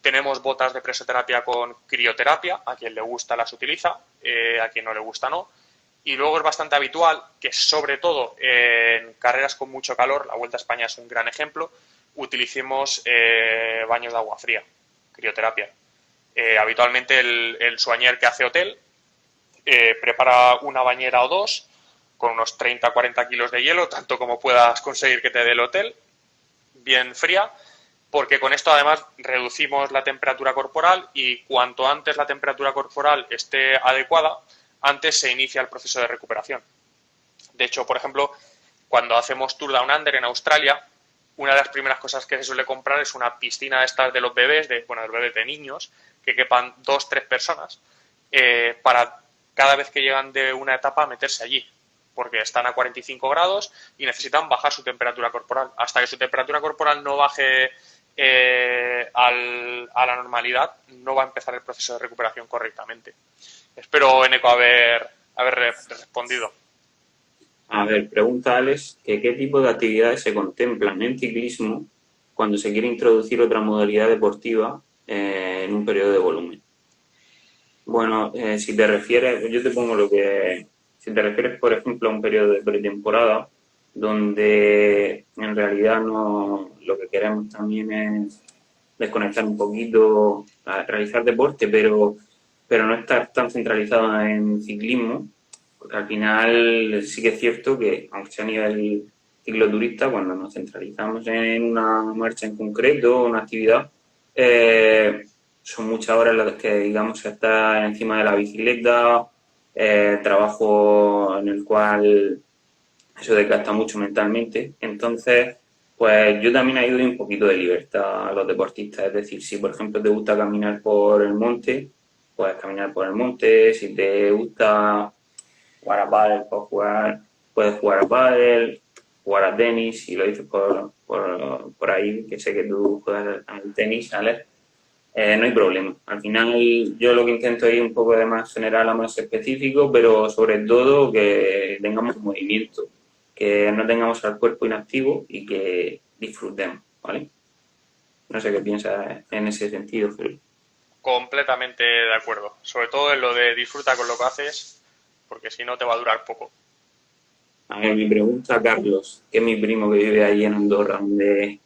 Tenemos botas de presoterapia con crioterapia, a quien le gusta las utiliza, a quien no le gusta no. Y luego es bastante habitual que, sobre todo en carreras con mucho calor, la Vuelta a España es un gran ejemplo, utilicemos baños de agua fría, crioterapia. Habitualmente el soigner que hace hotel prepara una bañera o dos con unos 30-40 kilos de hielo, tanto como puedas conseguir que te dé el hotel, bien fría, porque con esto además reducimos la temperatura corporal y cuanto antes la temperatura corporal esté adecuada, antes se inicia el proceso de recuperación. De hecho, por ejemplo, cuando hacemos Tour Down Under en Australia, una de las primeras cosas que se suele comprar es una piscina de estas de los bebés, de los bebés de niños, que quepan 2-3 personas, para cada vez que llegan de una etapa meterse allí, porque están a 45 grados y necesitan bajar su temperatura corporal. Hasta que su temperatura corporal no baje a la normalidad, no va a empezar el proceso de recuperación correctamente. Espero, Eneco, haber respondido. A ver, pregunta Alex que qué tipo de actividades se contemplan en ciclismo cuando se quiere introducir otra modalidad deportiva en un periodo de volumen. Bueno, si te refieres, yo te pongo lo que, si te refieres, por ejemplo, a un periodo de pretemporada, donde en realidad no, lo que queremos también es desconectar un poquito, a realizar deporte, pero no estar tan centralizado en ciclismo, porque al final sí que es cierto que, aunque sea a nivel cicloturista, cuando nos centralizamos en una marcha en concreto, una actividad, eh, son muchas horas las que, digamos, está encima de la bicicleta, trabajo en el cual eso desgasta mucho mentalmente. Entonces, pues yo también ayudo un poquito de libertad a los deportistas. Es decir, si por ejemplo te gusta caminar por el monte, puedes caminar por el monte. Si te gusta jugar a pádel, puedes jugar a pádel, jugar a tenis. Si lo dices por ahí, que sé que tú juegas al tenis, Alex, no hay problema. Al final yo lo que intento es ir un poco de más general a más específico, pero sobre todo que tengamos movimiento, que no tengamos al cuerpo inactivo y que disfrutemos, ¿vale? No sé qué piensas en ese sentido, Phil. Completamente de acuerdo. Sobre todo en lo de disfruta con lo que haces, porque si no te va a durar poco. A ver, mi pregunta a Carlos, que es mi primo que vive ahí en Andorra, donde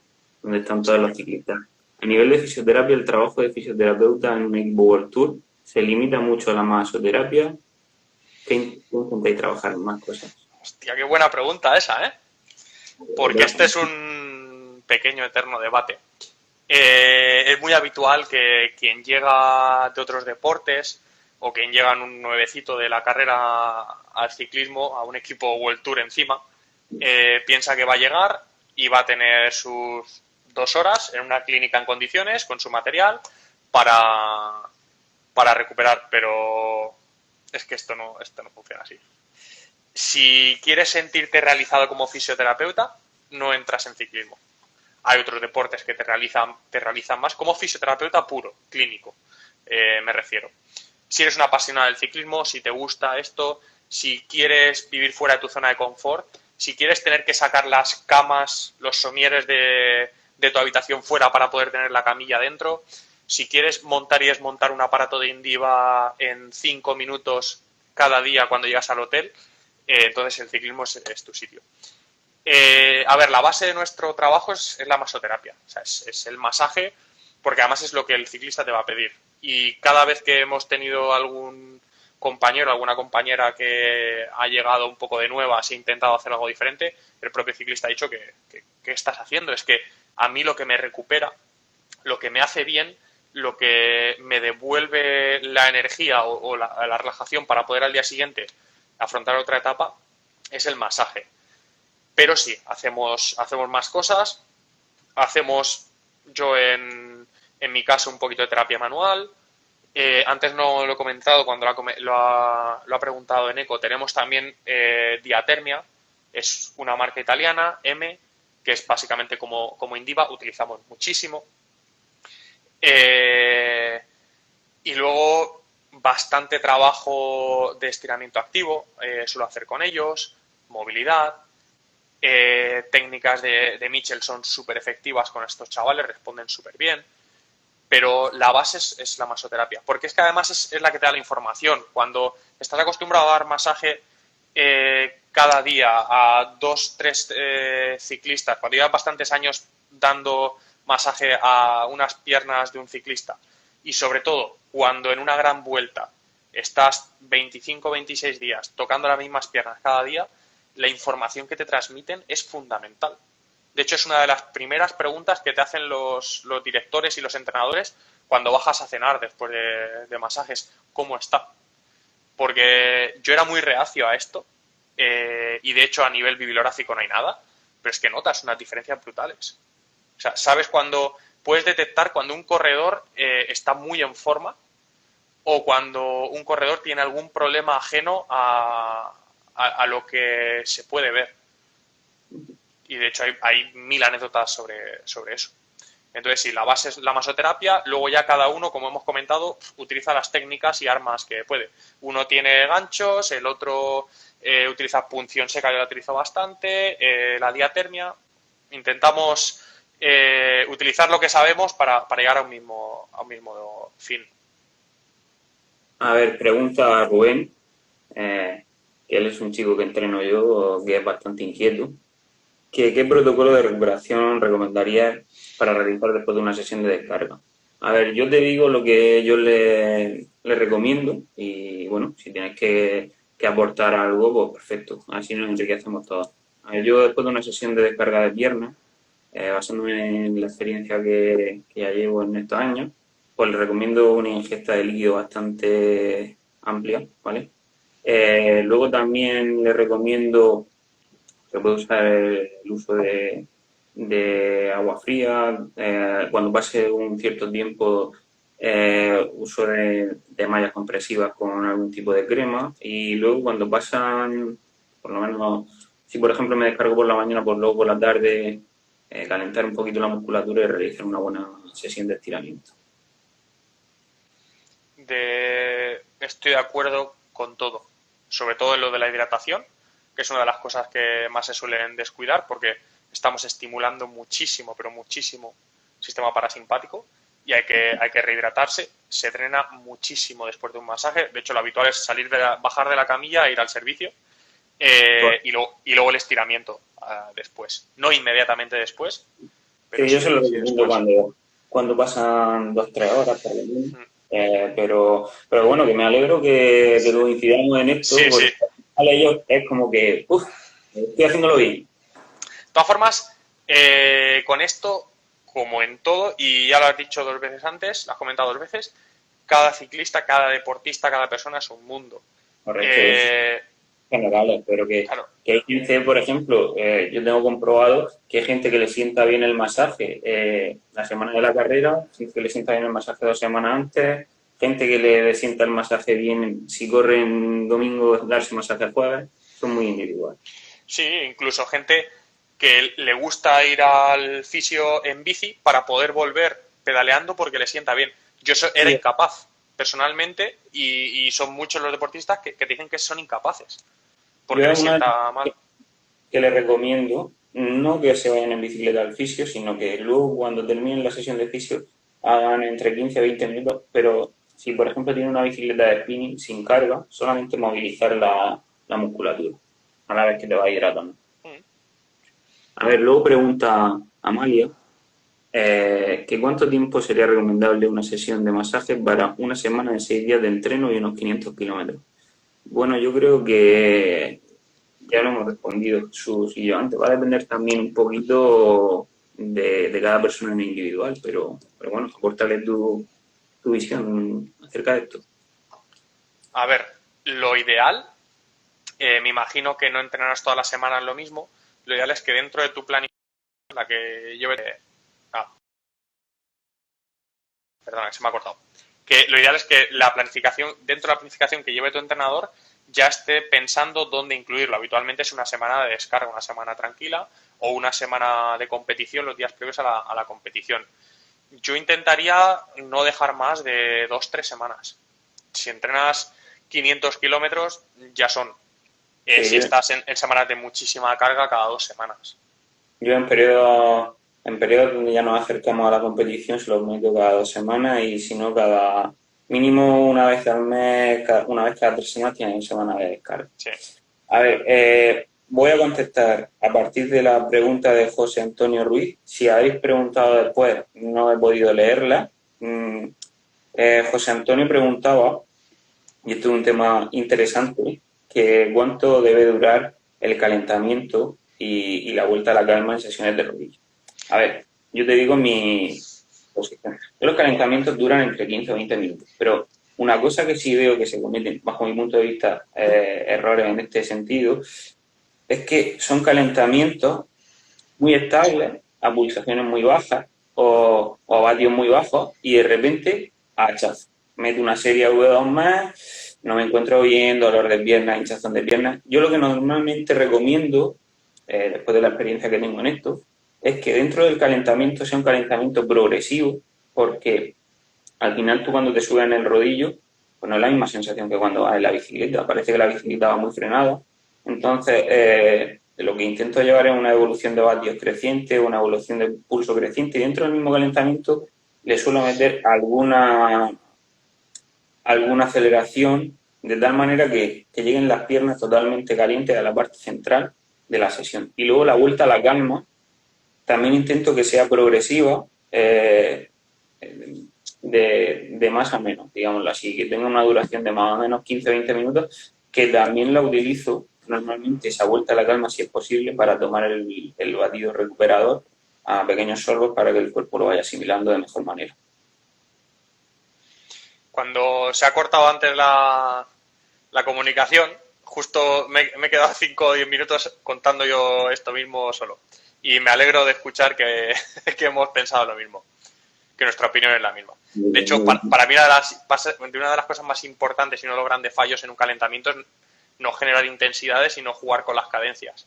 están todos los ciclistas. A nivel de fisioterapia, el trabajo de fisioterapeuta en un equipo World Tour se limita mucho a la masoterapia. ¿Qué intentáis trabajar en más cosas? Hostia, qué buena pregunta esa, ¿eh? Porque este es un pequeño eterno debate. Es muy habitual que quien llega de otros deportes o quien llega en un nuevecito de la carrera al ciclismo, a un equipo World Tour encima, piensa que va a llegar y va a tener sus 2 horas en una clínica en condiciones con su material para, para recuperar, pero es que esto no funciona así. Si quieres sentirte realizado como fisioterapeuta, no entras en ciclismo. Hay otros deportes que te realizan más como fisioterapeuta puro, clínico, me refiero. Si eres una apasionada del ciclismo, si te gusta esto, si quieres vivir fuera de tu zona de confort, si quieres tener que sacar las camas, los somieres de tu habitación fuera para poder tener la camilla dentro, si quieres montar y desmontar un aparato de Indiva en 5 minutos cada día cuando llegas al hotel, entonces el ciclismo es tu sitio. A ver, la base de nuestro trabajo es la masoterapia, o sea, es el masaje, porque además es lo que el ciclista te va a pedir. Y cada vez que hemos tenido algún compañero, alguna compañera que ha llegado un poco de nueva, si ha intentado hacer algo diferente, el propio ciclista ha dicho ¿qué estás haciendo? Es que a mí lo que me recupera, lo que me hace bien, lo que me devuelve la energía o la relajación para poder al día siguiente afrontar otra etapa, es el masaje. Pero sí, hacemos más cosas. Hacemos, yo en mi caso, un poquito de terapia manual. Antes no lo he comentado cuando lo ha preguntado Eneco. Tenemos también Diatermia. Es una marca italiana, M, que es básicamente como Indiva. Utilizamos muchísimo. Y luego bastante trabajo de estiramiento activo. Suelo hacer con ellos. Movilidad. Técnicas de Mitchell son súper efectivas con estos chavales, responden súper bien, pero la base es la masoterapia, porque es que además es la que te da la información. Cuando estás acostumbrado a dar masaje cada día a 2, 3 ciclistas, cuando llevas bastantes años dando masaje a unas piernas de un ciclista, y sobre todo cuando en una gran vuelta estás 25 26 días tocando las mismas piernas cada día, la información que te transmiten es fundamental. De hecho, es una de las primeras preguntas que te hacen los directores y los entrenadores cuando bajas a cenar después de masajes. ¿Cómo está? Porque yo era muy reacio a esto y de hecho a nivel bibliográfico no hay nada, pero es que notas unas diferencias brutales. O sea, sabes cuando puedes detectar cuando un corredor está muy en forma o cuando un corredor tiene algún problema ajeno a lo que se puede ver. Y de hecho hay 1000 anécdotas sobre eso. Entonces, sí, la base es la masoterapia, luego ya cada uno, como hemos comentado, utiliza las técnicas y armas que puede. Uno tiene ganchos, el otro utiliza punción seca, yo la utilizo bastante, la diatermia. Intentamos utilizar lo que sabemos para llegar a un mismo fin. A ver, pregunta a Rubén, que él es un chico que entreno yo, que es bastante inquieto. ¿Qué protocolo de recuperación recomendarías para realizar después de una sesión de descarga? A ver, yo te digo lo que yo le recomiendo y, bueno, si tienes que aportar algo, pues perfecto, así nos enriquecemos todos. A ver, yo después de una sesión de descarga de piernas, basándome en la experiencia que ya llevo en estos años, pues le recomiendo una ingesta de líquido bastante amplia, ¿vale? Luego también le recomiendo se puede usar el uso de agua fría, cuando pase un cierto tiempo uso de mallas compresivas con algún tipo de crema y luego cuando pasan, por lo menos, si por ejemplo me descargo por la mañana, pues luego por la tarde calentar un poquito la musculatura y realizar una buena sesión de estiramiento. Estoy de acuerdo con todo, sobre todo en lo de la hidratación, que es una de las cosas que más se suelen descuidar porque estamos estimulando muchísimo, pero muchísimo el sistema parasimpático y hay que rehidratarse. Se drena muchísimo después de un masaje. De hecho, lo habitual es bajar de la camilla e ir al servicio y luego el estiramiento después. No inmediatamente después, pero Sí, yo se lo sí recomiendo cuando pasan 2 o 3 horas, por lo menos. Pero bueno, que me alegro que coincidamos en esto, Sí, porque sí. vale, yo es como que, estoy haciéndolo bien. De todas formas, con esto, como en todo, y ya lo has dicho 2 veces antes, lo has comentado 2 veces, cada ciclista, cada deportista, cada persona es un mundo. Correcto, generales, pero Claro. que hay gente, por ejemplo, yo tengo comprobado que hay gente que le sienta bien el masaje la semana de la carrera, gente que le sienta bien el masaje 2 semanas antes, gente que le sienta el masaje bien si corre en domingo, darse masaje el jueves, son muy individuales. Sí, incluso gente que le gusta ir al fisio en bici para poder volver pedaleando porque le sienta bien. Yo era incapaz, personalmente, y son muchos los deportistas que te dicen que son incapaces porque Yo les es una sienta mal. que les recomiendo, no que se vayan en bicicleta al fisio, sino que luego cuando terminen la sesión de fisio hagan entre 15 a 20 minutos, pero si por ejemplo tienen una bicicleta de spinning sin carga, solamente movilizar la musculatura a la vez que te va hidratando. A ver, luego pregunta Amalia que cuánto tiempo sería recomendable una sesión de masaje para una semana de 6 días de entreno y unos 500 kilómetros. Bueno, yo creo que ya lo hemos respondido Jesús y yo antes. Va a depender también un poquito de cada persona en individual, pero bueno, aportale tu visión acerca de esto. A ver, lo ideal, me imagino que no entrenarás todas las semanas lo mismo, lo ideal es que dentro de tu planificación, la que lleve... Perdona, que se me ha cortado. Que lo ideal es que la planificación, dentro de la planificación que lleve tu entrenador, ya esté pensando dónde incluirlo. Habitualmente es una semana de descarga, una semana tranquila o una semana de competición los días previos a la competición. Yo intentaría no dejar más de 2-3 semanas. Si entrenas 500 kilómetros, ya son. Si estás en semanas de muchísima carga, cada 2 semanas. Yo en periodos donde ya nos acercamos a la competición se los meto cada 2 semanas y si no cada mínimo una vez al mes, una vez cada 3 semanas tienen semana de descarga. Sí. A ver, voy a contestar a partir de la pregunta de José Antonio Ruiz. Si habéis preguntado después, no he podido leerla. José Antonio preguntaba, y esto es un tema interesante, que cuánto debe durar el calentamiento y la vuelta a la calma en sesiones de rodillo. A ver, yo te digo mi posición. Los calentamientos duran entre 15 o 20 minutos, pero una cosa que sí veo que se cometen, bajo mi punto de vista, errores en este sentido, es que son calentamientos muy estables, a pulsaciones muy bajas o a vatios muy bajos y de repente hachazo. Meto una serie V2 más, no me encuentro bien, dolor de piernas, hinchazón de piernas. Yo lo que normalmente recomiendo, después de la experiencia que tengo en esto, es que dentro del calentamiento sea un calentamiento progresivo, porque al final tú cuando te subes en el rodillo, pues no es la misma sensación que cuando vas en la bicicleta. Parece que la bicicleta va muy frenada. Entonces, lo que intento llevar es una evolución de vatios creciente, una evolución de pulso creciente, y dentro del mismo calentamiento le suelo meter alguna aceleración, de tal manera que lleguen las piernas totalmente calientes a la parte central de la sesión. Y luego la vuelta a la calma, también intento que sea progresiva, de más a menos, digámoslo así, que tenga una duración de más o menos 15-20 minutos, que también la utilizo normalmente esa vuelta a la calma, si es posible, para tomar el batido recuperador a pequeños sorbos para que el cuerpo lo vaya asimilando de mejor manera. Cuando se ha cortado antes la comunicación, justo me he quedado 5 o 10 minutos contando yo esto mismo solo. Y me alegro de escuchar que, que hemos pensado lo mismo, que nuestra opinión es la misma. De hecho, para mí una de las cosas más importantes y uno de los grandes fallos en un calentamiento es no generar intensidades, sino jugar con las cadencias.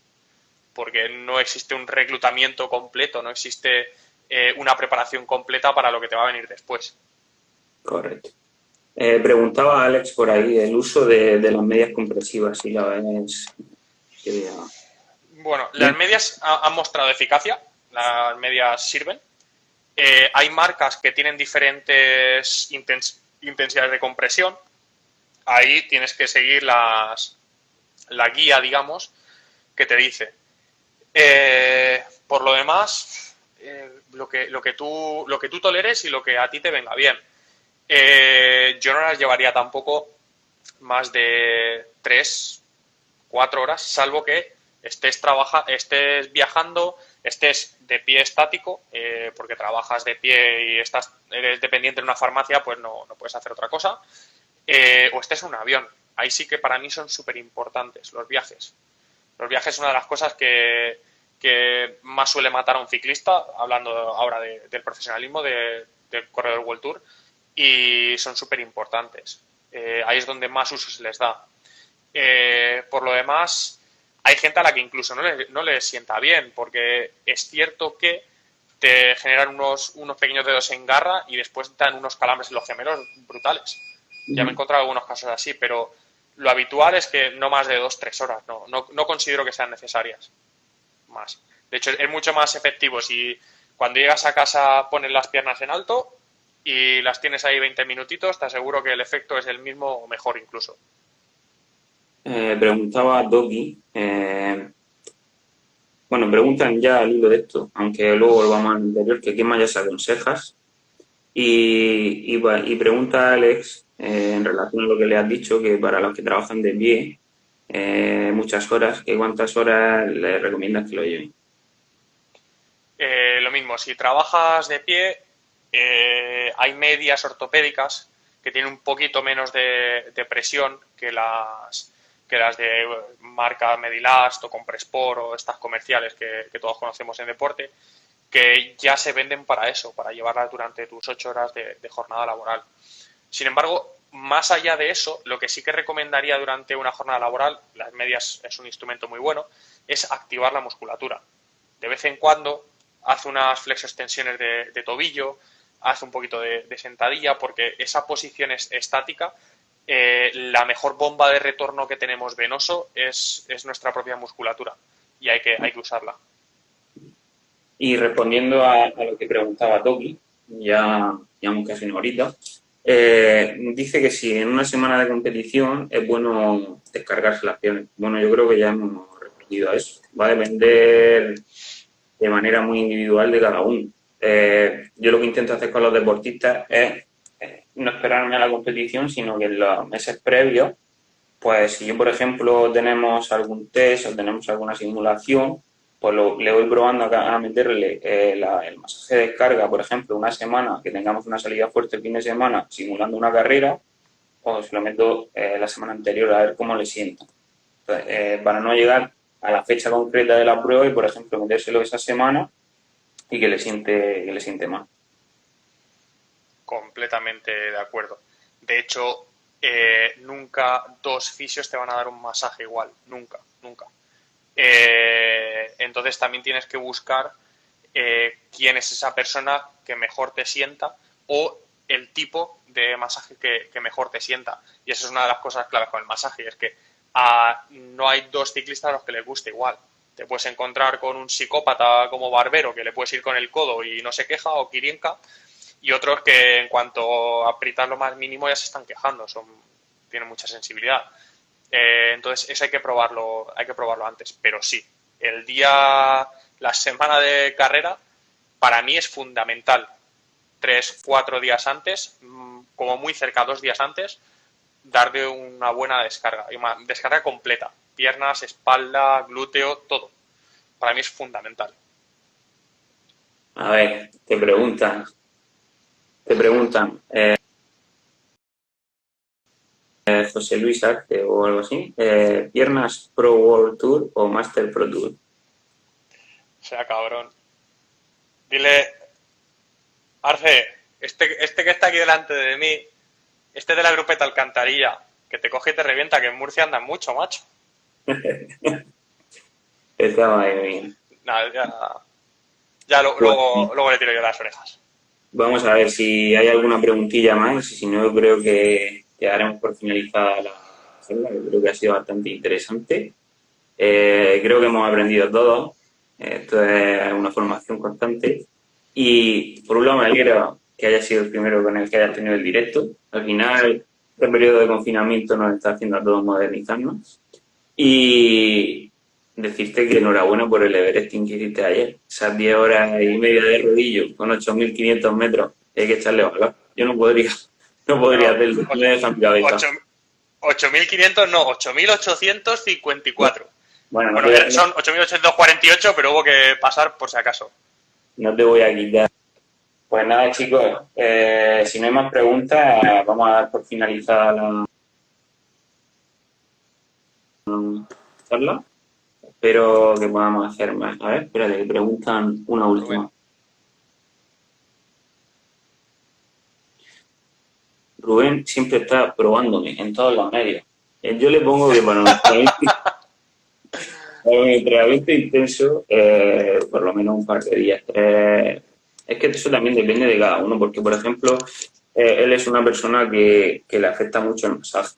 Porque no existe un reclutamiento completo, no existe una preparación completa para lo que te va a venir después. Correcto. Preguntaba a Alex por ahí el uso de las medias compresivas, si la ves. Bueno, las medias han mostrado eficacia, las medias sirven. Hay marcas que tienen diferentes intensidades de compresión. Ahí tienes que seguir la guía, digamos, que te dice. Por lo demás, lo que tú toleres y lo que a ti te venga bien. Yo no las llevaría tampoco más de 3-4 horas, salvo que estés viajando, estés de pie estático, porque trabajas de pie y eres dependiente de una farmacia, pues no puedes hacer otra cosa, o estés en un avión. Ahí sí que para mí son súper importantes los viajes. Los viajes es una de las cosas que más suele matar a un ciclista, hablando ahora del profesionalismo del corredor World Tour, y son súper importantes. Ahí es donde más uso se les da. Por lo demás, hay gente a la que incluso no le sienta bien, porque es cierto que te generan unos pequeños dedos en garra y después te dan unos calambres en los gemelos brutales. Ya me he encontrado algunos casos así, pero lo habitual es que no más de 2-3 horas. No considero que sean necesarias más. De hecho, es mucho más efectivo si cuando llegas a casa pones las piernas en alto y las tienes ahí 20 minutitos, te aseguro que el efecto es el mismo o mejor incluso. Preguntaba a Doki, bueno, preguntan ya al hilo de esto, aunque luego volvamos al anterior, que qué mallas aconsejas. Y pregunta a Alex, en relación a lo que le has dicho, que para los que trabajan de pie, muchas horas, que cuántas horas le recomiendas que lo lleven. Lo mismo, si trabajas de pie, hay medias ortopédicas que tienen un poquito menos de presión que las de marca Medilast o Compressport o estas comerciales que todos conocemos en deporte, que ya se venden para eso, para llevarlas durante tus 8 horas de jornada laboral. Sin embargo, más allá de eso, lo que sí que recomendaría durante una jornada laboral, las medias es un instrumento muy bueno, es activar la musculatura. De vez en cuando, haz unas flexoextensiones de tobillo, haz un poquito de sentadilla, porque esa posición es estática. La mejor bomba de retorno que tenemos venoso es nuestra propia musculatura y hay que usarla. Y respondiendo a lo que preguntaba Toki, ya llevamos casi una horita, dice que si en una semana de competición es bueno descargarse las piernas. Bueno, yo creo que ya hemos respondido a eso. Va a depender de manera muy individual de cada uno. Yo lo que intento hacer con los deportistas es no esperarme a la competición, sino que en los meses previos, pues si yo, por ejemplo, tenemos algún test o tenemos alguna simulación, pues le voy probando a meterle el masaje de descarga, por ejemplo, una semana que tengamos una salida fuerte el fin de semana simulando una carrera, pues lo meto la semana anterior a ver cómo le sienta. Entonces, para no llegar a la fecha concreta de la prueba y, por ejemplo, metérselo esa semana y que le siente más. Completamente de acuerdo. De hecho, nunca dos fisios te van a dar un masaje igual. Nunca. Entonces también tienes que buscar quién es esa persona que mejor te sienta o el tipo de masaje que mejor te sienta. Y esa es una de las cosas claves con el masaje, es que no hay dos ciclistas a los que les guste igual. Te puedes encontrar con un psicópata como Barbero que le puedes ir con el codo y no se queja, o Kirienka, y otros que en cuanto aprietas lo más mínimo ya se están quejando, tienen mucha sensibilidad. Entonces eso hay que probarlo antes. Pero sí, la semana de carrera, para mí es fundamental 3-4 días antes, como muy cerca 2 días antes, darle una buena descarga, y una descarga completa, piernas, espalda, glúteo, todo. Para mí es fundamental. A ver, te preguntan, José Luis Arce o algo así, ¿piernas Pro World Tour o Master Pro Tour? O sea, cabrón. Dile, Arce, este que está aquí delante de mí, este de la grupeta Alcantarilla, que te coge y te revienta, que en Murcia andan mucho, macho. Estaba ahí bien. Nada, ya luego le tiro yo las orejas. Vamos a ver si hay alguna preguntilla más y si no, creo que daremos por finalizada la charla, que creo que ha sido bastante interesante. Creo que hemos aprendido todo. Esto es una formación constante. Y por un lado me alegro que haya sido el primero con el que hayas tenido el directo. Al final, este periodo de confinamiento nos está haciendo a todos modernizarnos. Y decirte que enhorabuena por el Everesting que hiciste ayer. Esas 10 horas y media de rodillo con 8.500 metros. Hay que echarle valor. Yo no podría hacerlo. Me dejan cabeza. 8.500 no, 8.854. Bueno, son 8.848, pero hubo que pasar por si acaso. No te voy a quitar. Pues nada, chicos, si no hay más preguntas, vamos a dar por finalizada la charla. Espero que podamos hacer más. A ver, espérate, que preguntan una última. Rubén siempre está probándome en todos los medios. Yo le pongo que para un entrenamiento intenso, por lo menos un par de días, 3. Es que eso también depende de cada uno, porque, por ejemplo, él es una persona que le afecta mucho el masaje,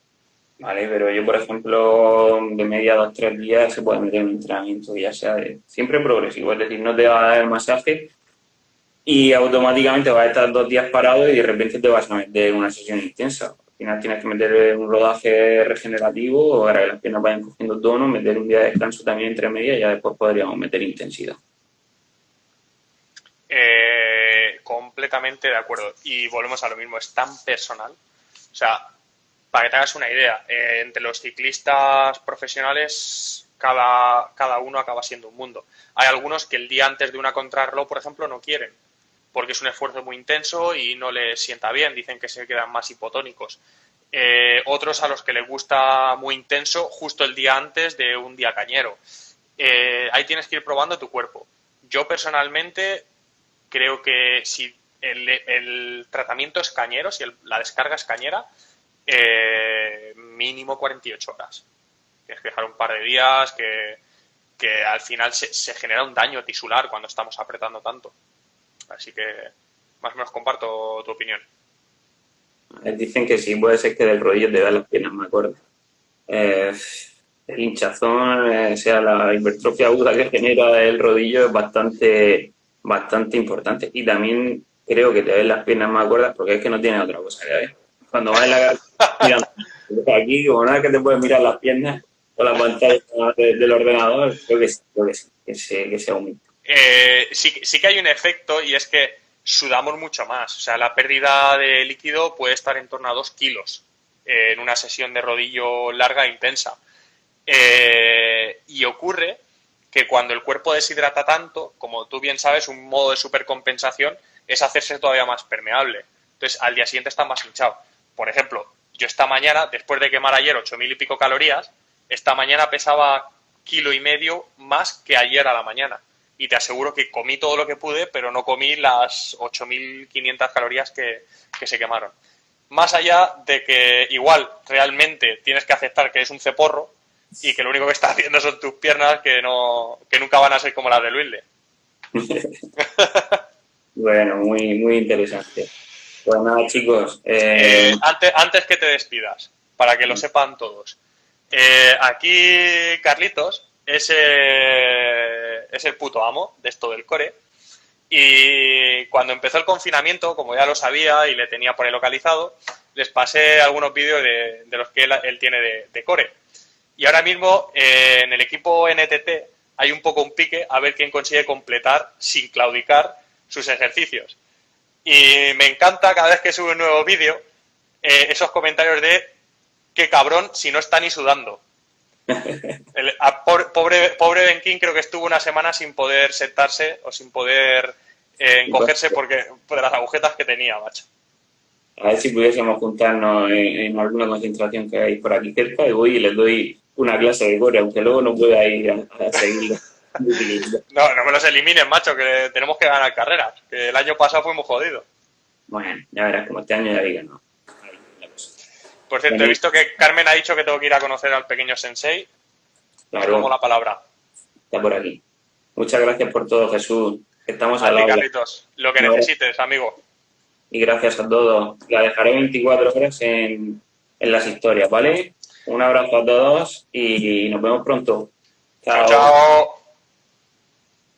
¿vale? Pero yo, por ejemplo, de media 2-3 días se puede meter un entrenamiento, ya sea siempre progresivo, es decir, no te va a dar el masaje y automáticamente vas a estar 2 días parado y de repente te vas a meter en una sesión intensa. Al final tienes que meter un rodaje regenerativo para que las piernas vayan cogiendo tono, meter un día de descanso también entre medias y ya después podríamos meter intensidad. Completamente de acuerdo. Y volvemos a lo mismo, es tan personal. O sea, para que te hagas una idea, entre los ciclistas profesionales cada uno acaba siendo un mundo. Hay algunos que el día antes de una contrarreloj, por ejemplo, no quieren, porque es un esfuerzo muy intenso y no les sienta bien, dicen que se quedan más hipotónicos. Otros a los que les gusta muy intenso justo el día antes de un día cañero. Ahí tienes que ir probando tu cuerpo. Yo personalmente creo que si el tratamiento es cañero, si la descarga es cañera, mínimo 48 horas. Tienes que dejar un par de días, que al final se genera un daño tisular cuando estamos apretando tanto. Así que más o menos comparto tu opinión. Dicen que sí, puede ser que del rodillo te da las piernas, me acuerdo. El hinchazón, sea la hipertrofia aguda que genera el rodillo es bastante importante. Y también creo que te ven las piernas más gordas porque es que no tienes otra cosa que ver. Cuando vas en la mirando aquí, como nada que te puedes mirar las piernas o la pantalla del ordenador, creo que se aumenta. Sí que hay un efecto, y es que sudamos mucho más. O sea, la pérdida de líquido puede estar en torno a 2 kilos en una sesión de rodillo larga e intensa. Y ocurre que cuando el cuerpo deshidrata tanto, como tú bien sabes, un modo de supercompensación es hacerse todavía más permeable. Entonces, al día siguiente está más hinchado. Por ejemplo, yo esta mañana, después de quemar ayer 8.000 y pico calorías, esta mañana pesaba 1,5 kilos más que ayer a la mañana. Y te aseguro que comí todo lo que pude, pero no comí las 8.500 calorías que se quemaron. Más allá de que igual realmente tienes que aceptar que es un ceporro y que lo único que estás haciendo son tus piernas, que nunca van a ser como las de Luisle. Bueno, muy, muy interesante. Pues nada, chicos. Antes que te despidas, para que lo sepan todos. Aquí Carlitos es el puto amo de esto del core. Y cuando empezó el confinamiento, como ya lo sabía y le tenía por ahí localizado, les pasé algunos vídeos de los que él tiene de core. Y ahora mismo en el equipo NTT hay un poco un pique a ver quién consigue completar sin claudicar sus ejercicios. Y me encanta cada vez que sube un nuevo vídeo esos comentarios de qué cabrón si no está ni sudando. Pobre Ben King creo que estuvo una semana sin poder sentarse o sin poder encogerse porque por las agujetas que tenía, macho. A ver si pudiésemos juntarnos en alguna concentración que hay por aquí cerca y voy y les doy una clase de core, aunque luego no pueda ir a seguirlo. No me los elimines, macho, que tenemos que ganar carreras. Que el año pasado fuimos jodidos. Bueno, ya verás, como este año ya diga, ¿no? Por cierto, he visto que Carmen ha dicho que tengo que ir a conocer al pequeño sensei. Claro, Tomo la palabra. está por aquí. Muchas gracias por todo, Jesús. Estamos al A ti, lado. Carlitos. Lo que necesites, amigo. Y gracias a todos. La dejaré 24 horas en las historias, ¿vale? Un abrazo a todos y nos vemos pronto. Chao, chao.